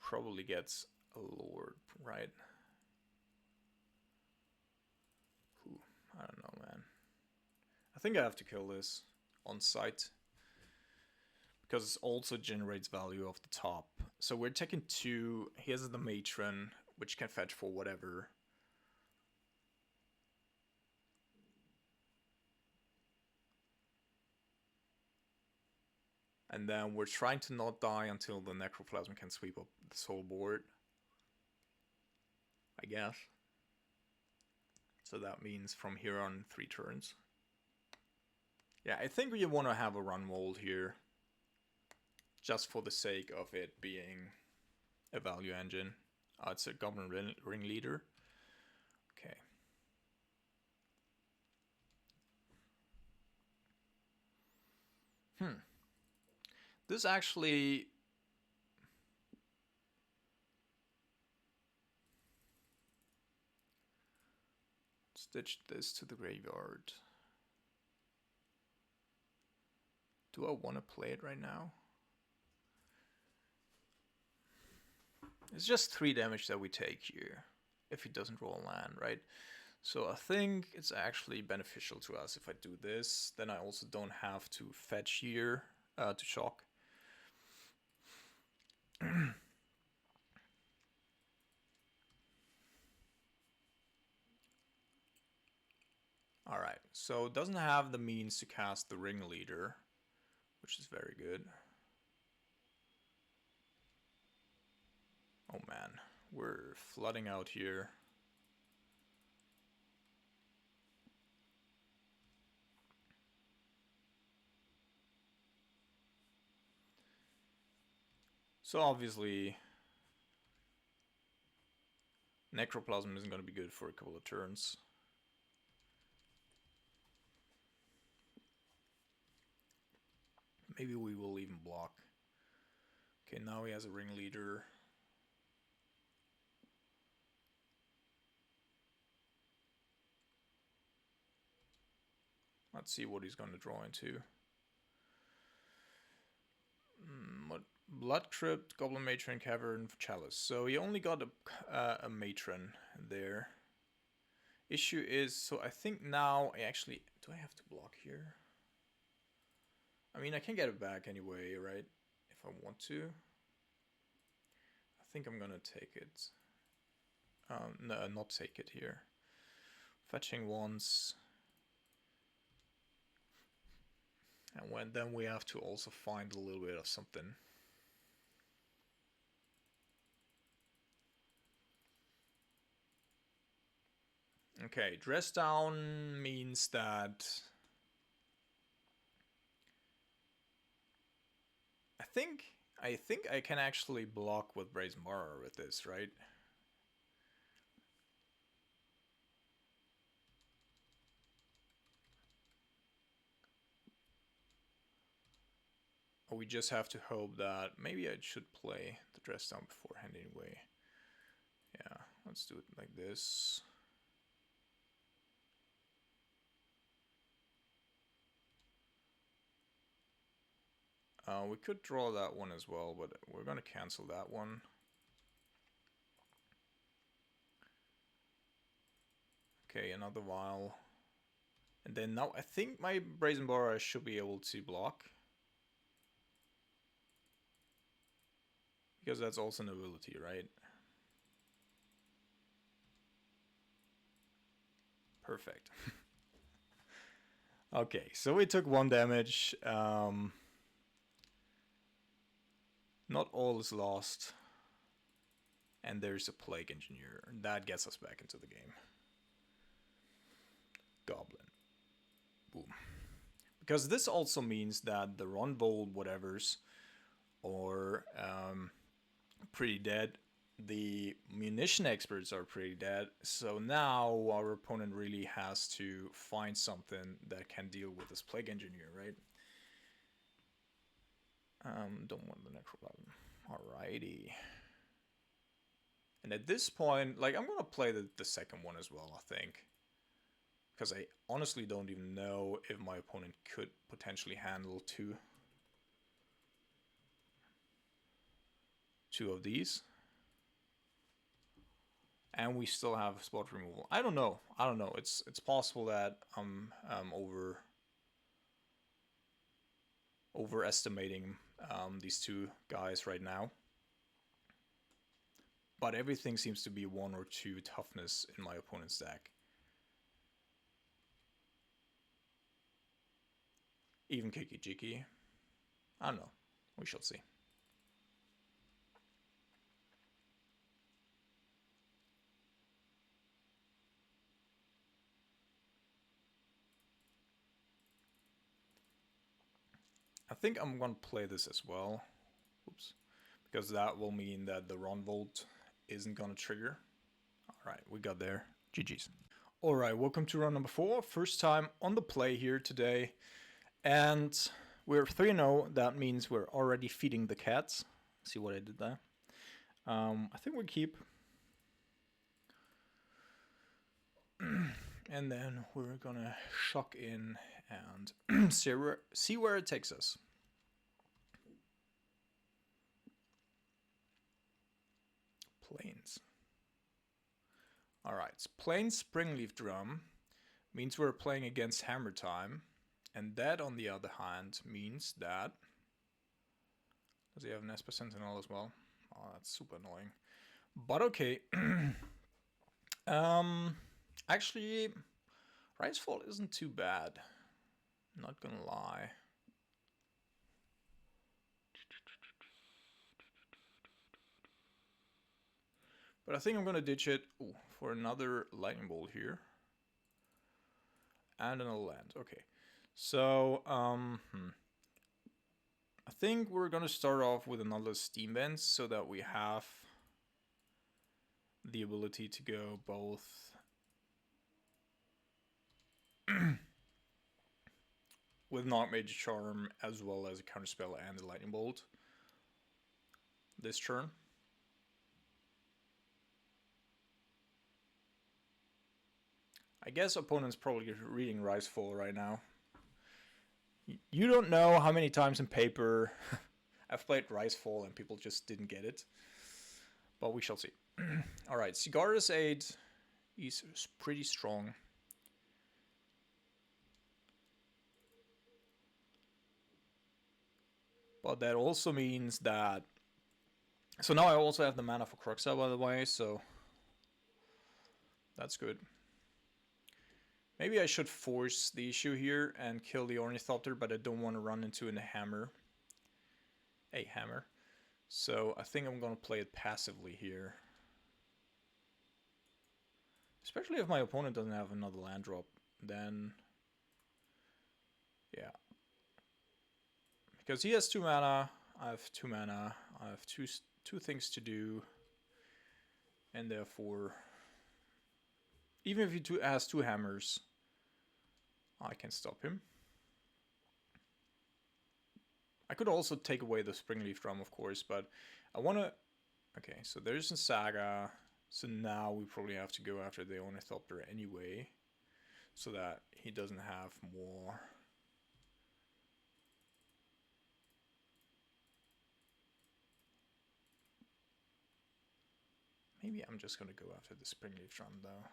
Probably gets a Lord, right? Ooh, I don't know, man. I think I have to kill this on sight. Because it also generates value off the top. So we're taking 2. He has the Matron, which can fetch for whatever. And then we're trying to not die until the Necroplasm can sweep up this whole board. I guess. So that means from here on 3 turns. Yeah, I think we want to have a run mold here. Just for the sake of it being a value engine. It's a Goblin Ringleader. Okay. This actually... Stitch this to the graveyard. Do I want to play it right now? It's just 3 damage that we take here. If he doesn't roll a land, right? So I think it's actually beneficial to us if I do this. Then I also don't have to fetch here to shock. Alright, so it doesn't have the means to cast the Ringleader, which is very good. Oh man, we're flooding out here. So obviously, Necroplasm isn't going to be good for a couple of turns. Maybe we will even block. Okay, now he has a Ringleader. Let's see what he's going to draw into. Blood Crypt, Goblin Matron, Cavern, Chalice. So he only got a Matron there. Issue is, so I think now I actually... Do I have to block here? I mean, I can get it back anyway, right? If I want to. I think I'm gonna take it. No, not take it here. Fetching once. And then we have to also find a little bit of something. Okay, dress down means that I think I can actually block with Brazen Borrower with this, right? Or we just have to hope that maybe I should play the dress down beforehand anyway. Yeah, let's do it like this. We could draw that one as well, but we're going to cancel that one. Okay, another vial. And then now I think my Brazen Bar I should be able to block. Because that's also an ability, right? Perfect. Okay, so we took 1 damage. Not all is lost. And there's a Plague Engineer. That gets us back into the game. Goblin. Boom. Because this also means that the Ronvold whatevers are pretty dead. The munition experts are pretty dead. So now our opponent really has to find something that can deal with this Plague Engineer, right? Don't want the natural weapon. Alrighty. And at this point, like, I'm gonna play the second one as well, I think. Because I honestly don't even know if my opponent could potentially handle two of these. And we still have spot removal. I don't know. It's possible that I'm overestimating these two guys right now. But everything seems to be 1 or 2 toughness in my opponent's deck. Even Kiki Jiki. I don't know. We shall see. I think I'm going to play this as well. Oops. Because that will mean that the Ronvolt isn't going to trigger. Alright, we got there. GG's. Alright, welcome to round number 4. First time on the play here today. And we're 3-0. That means we're already feeding the cats. See what I did there? I think we keep. And then we're gonna shock in and see where it takes us. Plains. Alright, Plains Springleaf Drum means we're playing against Hammer Time. And that, on the other hand, means that... Does he have an Esper Sentinel as well? Oh, that's super annoying. But okay. Actually, Icefall isn't too bad. Not gonna lie. But I think I'm gonna ditch it for another Lightning Bolt here. And another land. Okay. So, I think we're gonna start off with another Steam Vent so that we have the ability to go both with Knock Mage Charm as well as a Counterspell and the Lightning Bolt this turn. I guess opponent's probably reading Icefall right now. You don't know how many times in paper I've played Icefall and people just didn't get it. But we shall see. Alright, Sigarda's Aid is pretty strong. But that also means that... So now I also have the mana for Cruxa, by the way, so... That's good. Maybe I should force the issue here and kill the Ornithopter, but I don't want to run into a hammer. So I think I'm going to play it passively here. Especially if my opponent doesn't have another land drop, then... Yeah. Because he has 2 mana, I have 2 mana, I have two things to do. And therefore... Even if he has 2 hammers, I can stop him. I could also take away the Springleaf Drum, of course, but I want to... Okay, so there's a Saga. So now we probably have to go after the Ornithopter anyway, so that he doesn't have more... Maybe I'm just going to go after the Springleaf Drum, though.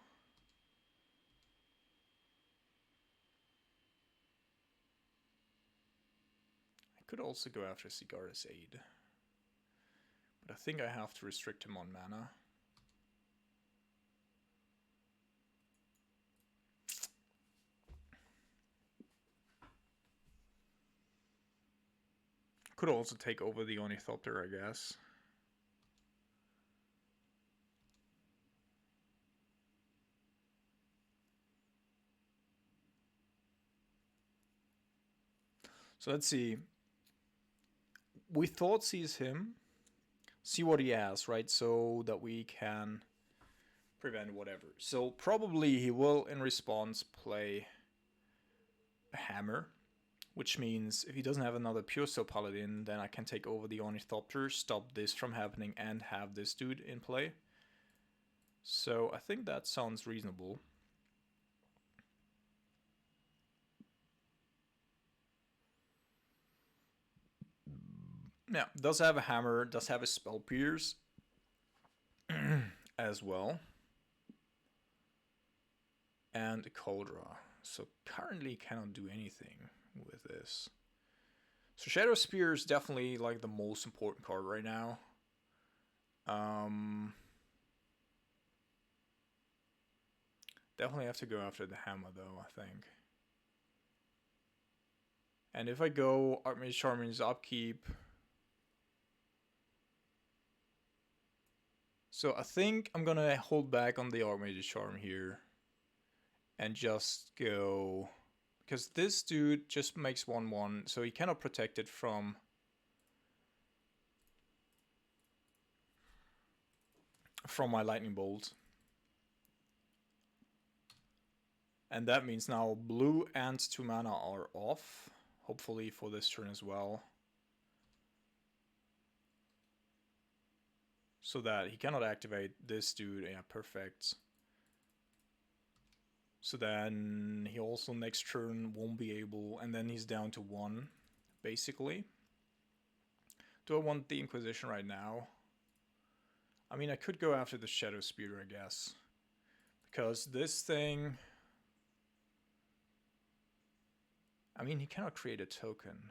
Could also go after Sigarda's Aid. But I think I have to restrict him on mana. Could also take over the Ornithopter, I guess. So let's see. We thought seize him. See what he has, right? So that we can prevent whatever. So probably he will, in response, play a hammer. Which means if he doesn't have another Pure Steel Paladin, then I can take over the Ornithopter, stop this from happening, and have this dude in play. So I think that sounds reasonable. Yeah, does have a hammer, does have a Spell Pierce as well. And a Cauldron. So currently cannot do anything with this. So Shadow Spear is definitely like the most important card right now. Definitely have to go after the hammer though, I think. And if I go Archmage Charming's upkeep, so I think I'm gonna hold back on the Archmage Charm here and just go, because this dude just makes 1/1, so he cannot protect it from my Lightning Bolt. And that means now blue and 2 mana are off, hopefully for this turn as well. So that he cannot activate this dude. Yeah, perfect. So then he also next turn won't be able, and then he's down to 1, basically. Do I want the Inquisition right now? I mean, I could go after the Shadow Spear, I guess. Because this thing... I mean, he cannot create a token.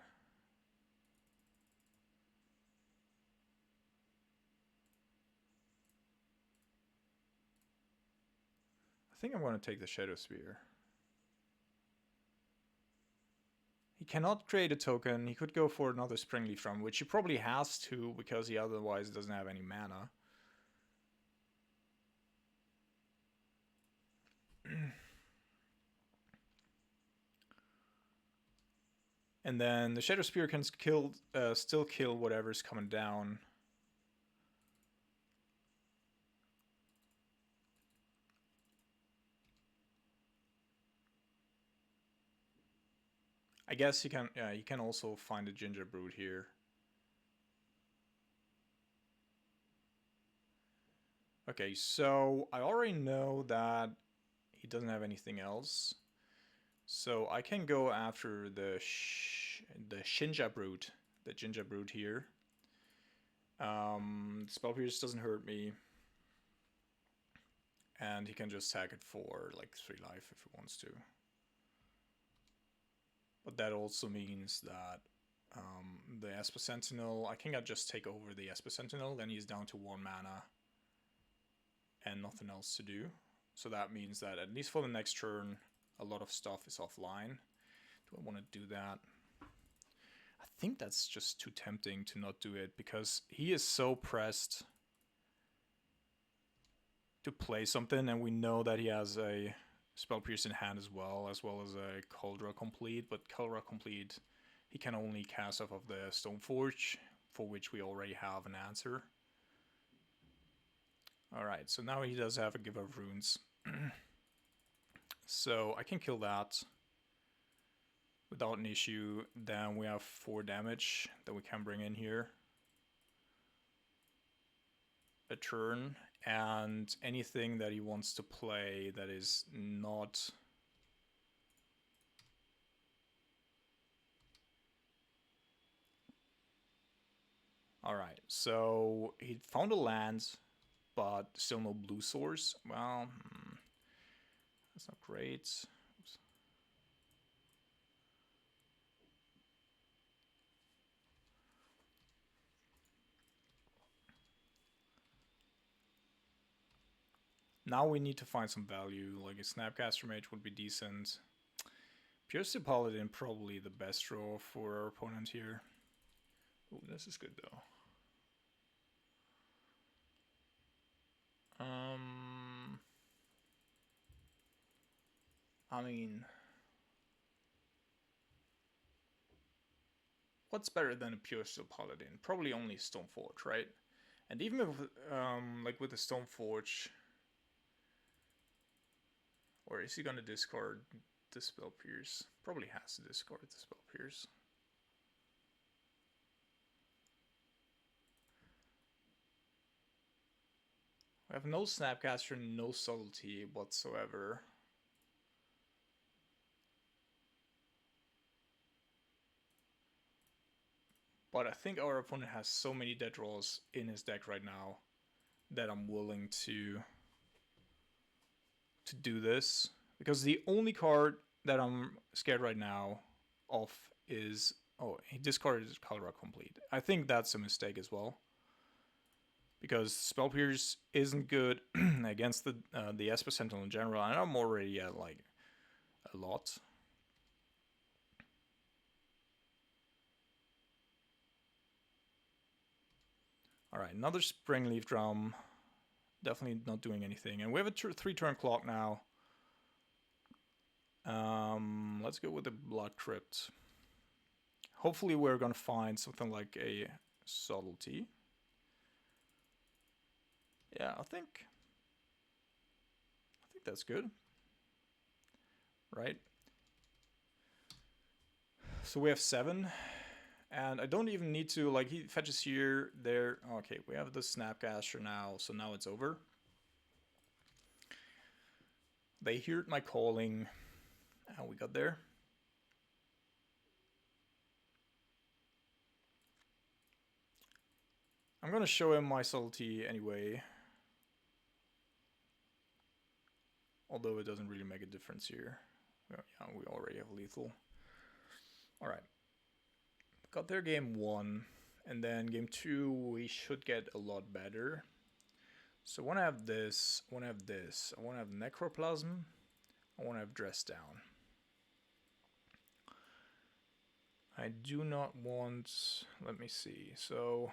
I think I'm going to take the Shadow Spear. He cannot create a token. He could go for another Springleaf Drum, which he probably has to, because he otherwise doesn't have any mana. And then the Shadow Spear can still kill whatever's coming down. I guess he can also find a Ginger Brood here. Okay, so I already know that he doesn't have anything else. So I can go after the Shinja Brood, the Ginger Brood here. Spell Pierce doesn't hurt me. And he can just tag it for like 3 life if he wants to. But that also means that the Esper Sentinel, I can just take over the Esper Sentinel, then he's down to 1 mana and nothing else to do. So that means that at least for the next turn, a lot of stuff is offline. Do I want to do that? I think that's just too tempting to not do it, because he is so pressed to play something, and we know that he has a Spell Pierce in hand as well as a Cauldron Complete, but Cauldron Complete he can only cast off of the Stoneforge, for which we already have an answer. Alright, so now he does have a Giver of Runes. So I can kill that without an issue. Then we have 4 damage that we can bring in here. A turn, and anything that he wants to play that is not... Alright, so he found a land, but still no blue source. Well, that's not great. Oops. Now we need to find some value, like a Snapcaster Mage would be decent. Pure Steel Paladin probably the best draw for our opponent here. Oh, this is good though. I mean, what's better than a Pure Steel Paladin? Probably only Stoneforge, right? And even with, like with the Stoneforge, or is he gonna discard the Spell Pierce? Probably has to discard the Spell Pierce. We have no Snapcaster, no Subtlety whatsoever. But I think our opponent has so many dead draws in his deck right now that I'm willing to do this. Because the only card that I'm scared right now of is... Oh, he discarded his Color Complete. I think that's a mistake as well. Because Spell Pierce isn't good against the Esper Sentinel in general. And I'm already at like a lot. Alright, another Springleaf Drum. Definitely not doing anything. And we have a 3-turn clock now. Let's go with the Blood Crypt. Hopefully we're gonna find something like a Subtlety. Yeah, I think that's good. Right? So we have 7. And I don't even need to, like, he fetches here, there. Okay, we have the Snapcaster now, so now it's over. They heard my calling, and we got there. I'm gonna show him my Subtlety anyway. Although it doesn't really make a difference here. Yeah, we already have lethal. Alright. Got their game 1. And then game 2, we should get a lot better. So I want to have this. I want to have this. I want to have Necroplasm. I want to have Dress Down. I do not want... Let me see. So...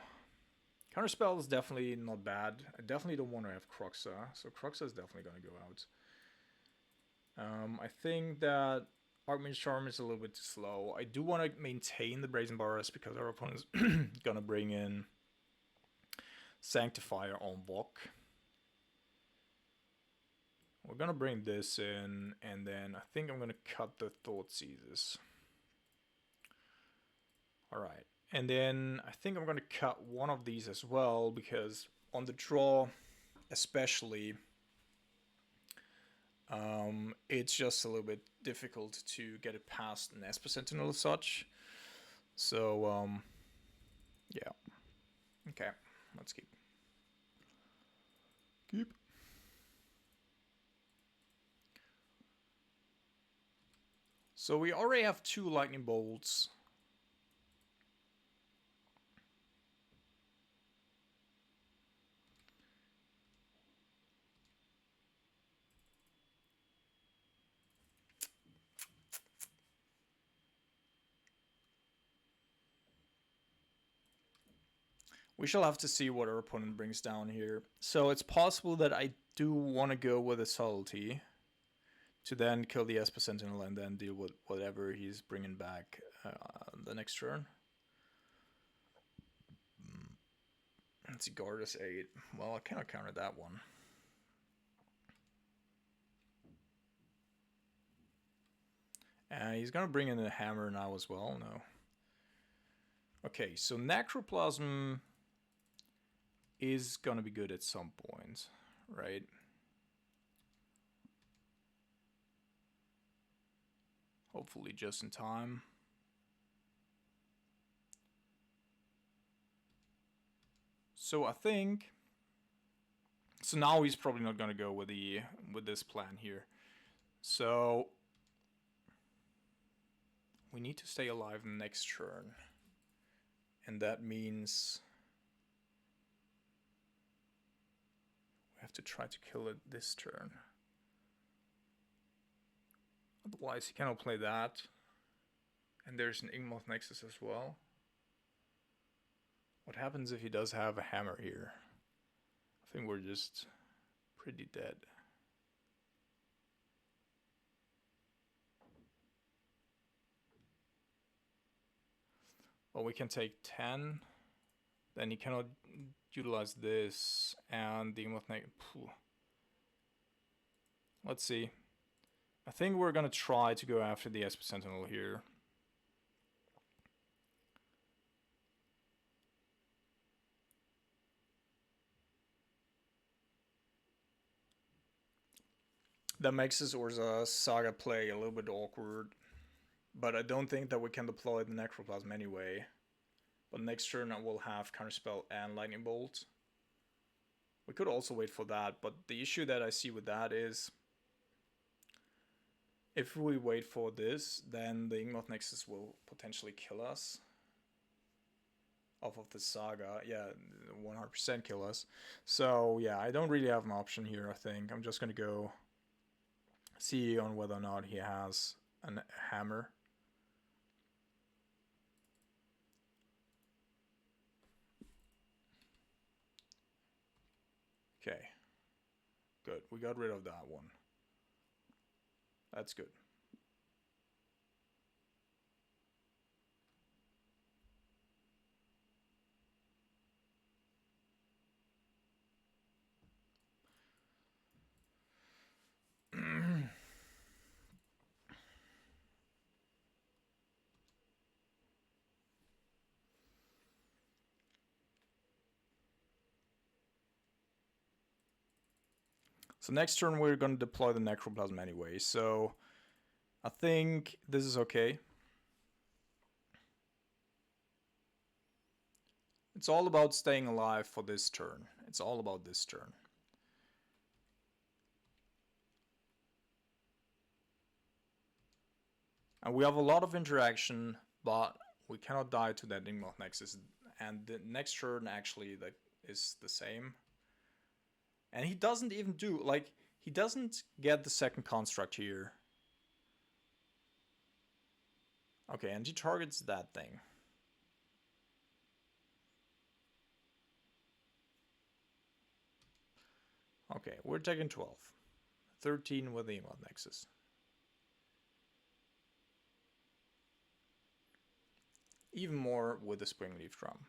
Counterspell is definitely not bad. I definitely don't want to have Croxa. So Croxa is definitely going to go out. I think that Archmage Charm is a little bit too slow. I do want to maintain the Brazen Bars because our opponent's gonna bring in Sanctifier on Vok. We're gonna bring this in, and then I think I'm gonna cut the Thoughtseizes. Alright, and then I think I'm gonna cut one of these as well, because on the draw, especially, it's just a little bit difficult to get it past an Esper Sentinel as such. So, yeah. Okay, let's keep. So we already have 2 lightning bolts. We shall have to see what our opponent brings down here. So it's possible that I do want to go with a Subtlety to then kill the Esper Sentinel and then deal with whatever he's bringing back the next turn. Let's see, Gardas 8. Well, I cannot counter that one. He's going to bring in a hammer now as well. No. Okay, so Necroplasm is going to be good at some point, right? Hopefully just in time. So I think... So now he's probably not going to go with this plan here. So we need to stay alive next turn. And that means we have to try to kill it this turn. Otherwise, he cannot play that. And there's an Inkmoth Nexus as well. What happens if he does have a hammer here? I think we're just pretty dead. Well, we can take 10. Then he cannot utilize this. And the Inkmoth Nexus... Let's see. I think we're gonna try to go after the SP Sentinel here. That makes his Urza Saga play a little bit awkward. But I don't think that we can deploy the Necroplasm anyway. But next turn I will have Counterspell and Lightning Bolt. We could also wait for that, but the issue that I see with that is if we wait for this, then the Inkmoth Nexus will potentially kill us. Off of the Saga, yeah, 100% kill us. So yeah, I don't really have an option here, I think. I'm just gonna go see on whether or not he has a hammer. Okay, good. We got rid of that one. That's good. So next turn we're going to deploy the Necroplasm anyway, so I think this is okay. It's all about staying alive for this turn. It's all about this turn. And we have a lot of interaction, but we cannot die to that Inkmoth Nexus. And the next turn actually that is the same. And he doesn't even do, like, he doesn't get the second construct here. Okay, and he targets that thing. Okay, we're taking 12. 13 with the Inkmoth Nexus. Even more with the Springleaf Drum.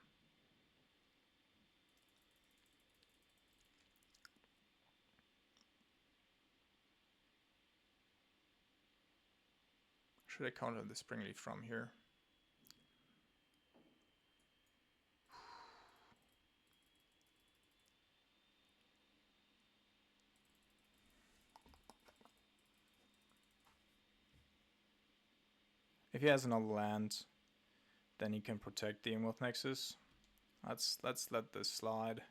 Should I counter the Springleaf Drum here? If he has another land, then he can protect the Inkmoth Nexus. Let's let this slide.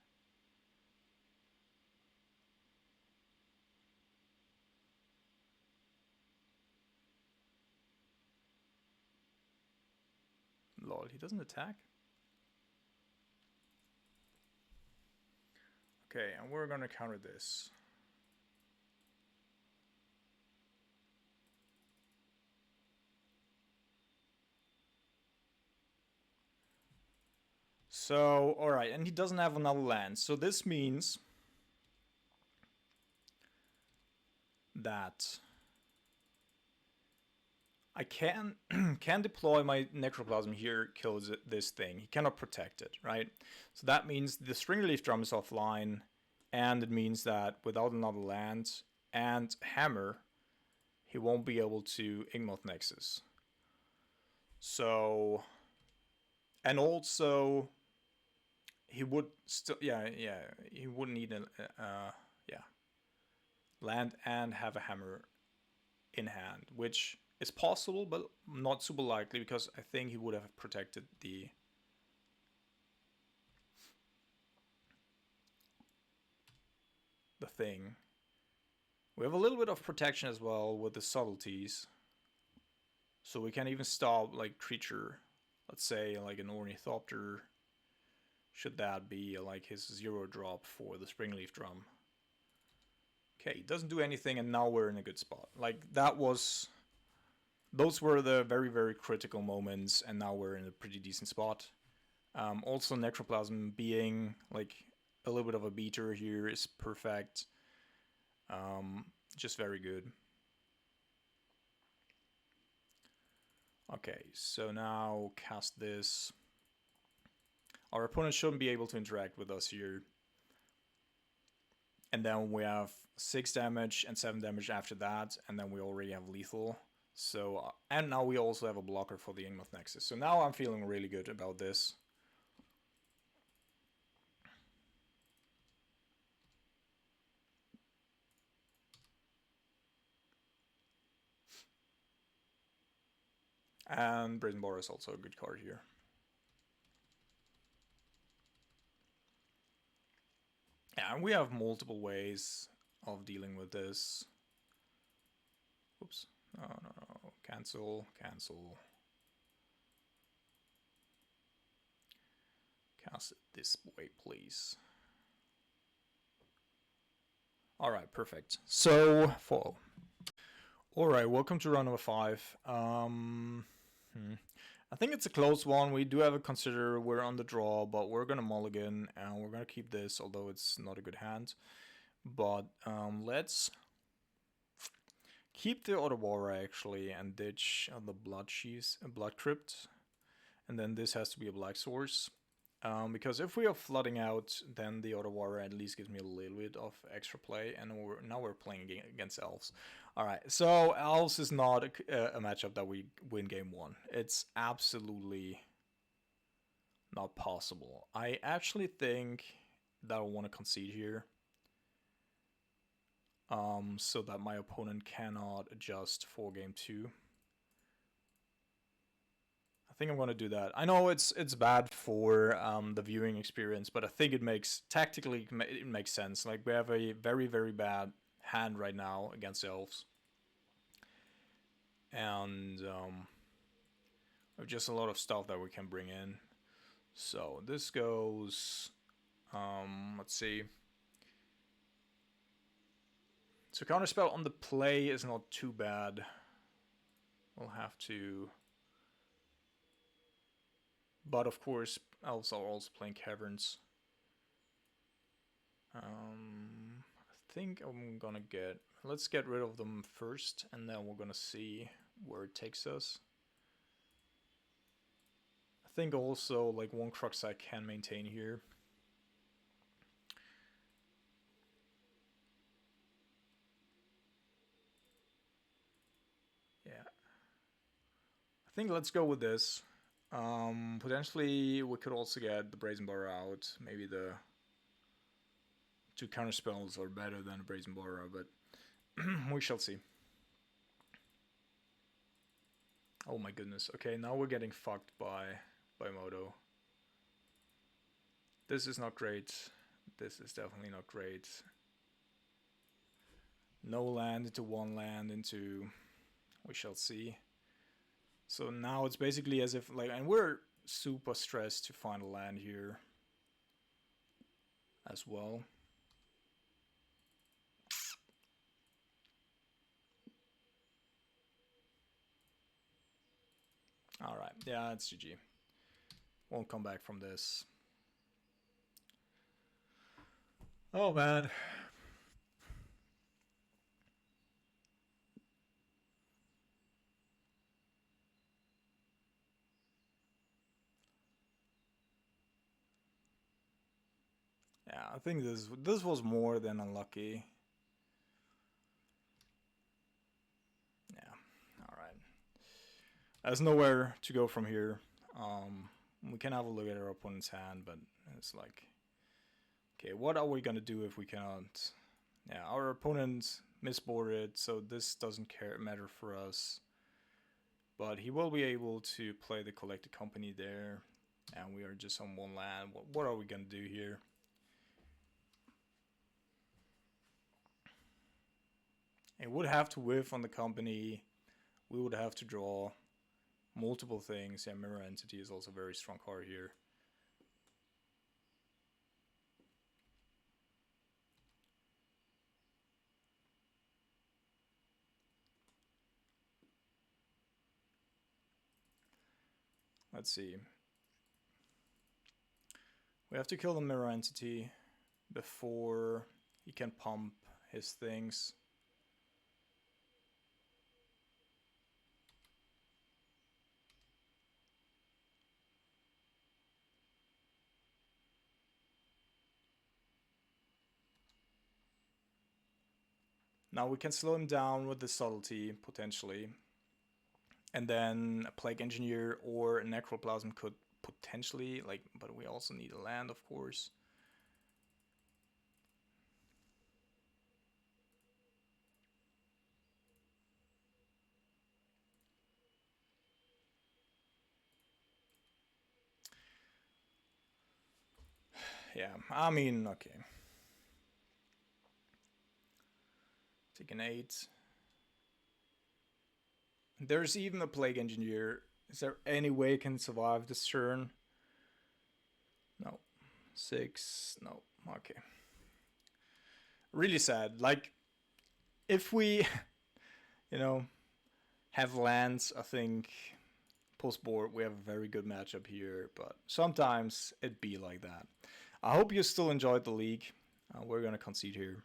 Lol, he doesn't attack? Okay, and we're gonna counter this. So, alright, and he doesn't have another land. So this means that I can deploy my Necroplasm here, kills this thing. He cannot protect it, right? So that means the Springleaf Drum is offline, and it means that without another land and hammer, he won't be able to Inkmoth Nexus. So, and also, he would still, he would need land and have a hammer in hand, which is possible, but not super likely, because I think he would have protected the thing. We have a little bit of protection as well with the subtleties, so we can even stop like creature, let's say like an Ornithopter, should that be like his 0 drop for the Springleaf Drum. Okay, doesn't do anything, and now we're in a good spot. Like, that was... Those were the very, very critical moments, and now we're in a pretty decent spot. Also, Necroplasm being, like, a little bit of a beater here is perfect. Just very good. Okay, so now cast this. Our opponent shouldn't be able to interact with us here. And then we have 6 damage and 7 damage after that, and then we already have lethal. So, and now we also have a blocker for the Inmoth Nexus. So now I'm feeling really good about this. And Brazen Boar is also a good card here. Yeah, and we have multiple ways of dealing with this. Oops. No. Cancel. Cast it this way, please. Alright, perfect. So, fall. Alright, welcome to round number 5. I think it's a close one. We do have a consider. We're on the draw, but we're gonna mulligan, and we're gonna keep this, although it's not a good hand. But let's keep the Otawara actually, and ditch the Blood Crypt, and then this has to be a Black Source. Because if we are flooding out, then the Otawara at least gives me a little bit of extra play, and now we're playing against Elves. Alright, so Elves is not a matchup that we win game 1. It's absolutely not possible. I actually think that I want to concede here. So that my opponent cannot adjust for game 2. I think I'm gonna do that. I know it's bad for the viewing experience, but I think it makes tactically it makes sense. Like, we have a very, very bad hand right now against Elves, and just a lot of stuff that we can bring in. So this goes. Let's see. So counterspell on the play is not too bad. We'll have to. But of course, Elves are also playing Caverns. I think I'm gonna get... Let's get rid of them first, and then we're gonna see where it takes us. I think also, like, 1 Crux I can maintain here. Yeah. I think let's go with this. Potentially, we could also get the Brazen Bar out. Maybe the 2 counterspells are better than a Brazen Bar, but we shall see. Oh my goodness. Okay, now we're getting fucked by Moto. This is not great. This is definitely not great. No land into 1 land into... We shall see. So now it's basically as if, like, and we're super stressed to find a land here as well. Alright, yeah, it's GG. Won't come back from this. Oh man. Yeah, I think this was more than unlucky. Yeah, alright. There's nowhere to go from here. We can have a look at our opponent's hand, but it's like... Okay, what are we gonna do if we cannot... Yeah, our opponent misboarded, so this doesn't matter for us. But he will be able to play the Collected Company there. And we are just on 1 land. What are we gonna do here? It would have to whiff on the company. We would have to draw multiple things. Yeah, Mirror Entity is also a very strong card here. Let's see. We have to kill the mirror entity before he can pump his things. Now we can slow him down with the subtlety, potentially. And then a Plague Engineer or a Necroplasm could potentially, like, but we also need a land, of course. Yeah, I mean, okay. Take an 8. There's even a Plague Engineer. Is there any way it can survive this turn? No. 6. No. Okay. Really sad. Like, if we, you know, have lands, I think post board we have a very good matchup here, but sometimes it be like that. I hope you still enjoyed the league. We're gonna concede here.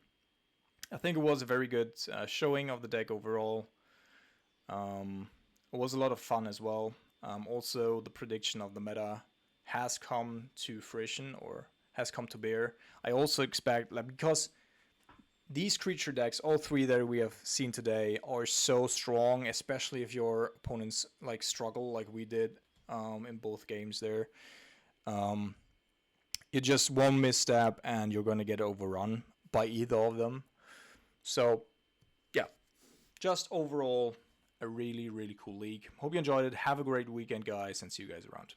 I think it was a very good showing of the deck overall. It was a lot of fun as well. Also, the prediction of the meta has come to fruition or has come to bear. I also expect, like, because these creature decks, all three that we have seen today, are so strong, especially if your opponents like struggle like we did in both games there. It's just one misstep and you're gonna get overrun by either of them. So yeah, just overall a really, really cool league. Hope you enjoyed it. Have a great weekend, guys, and see you guys around.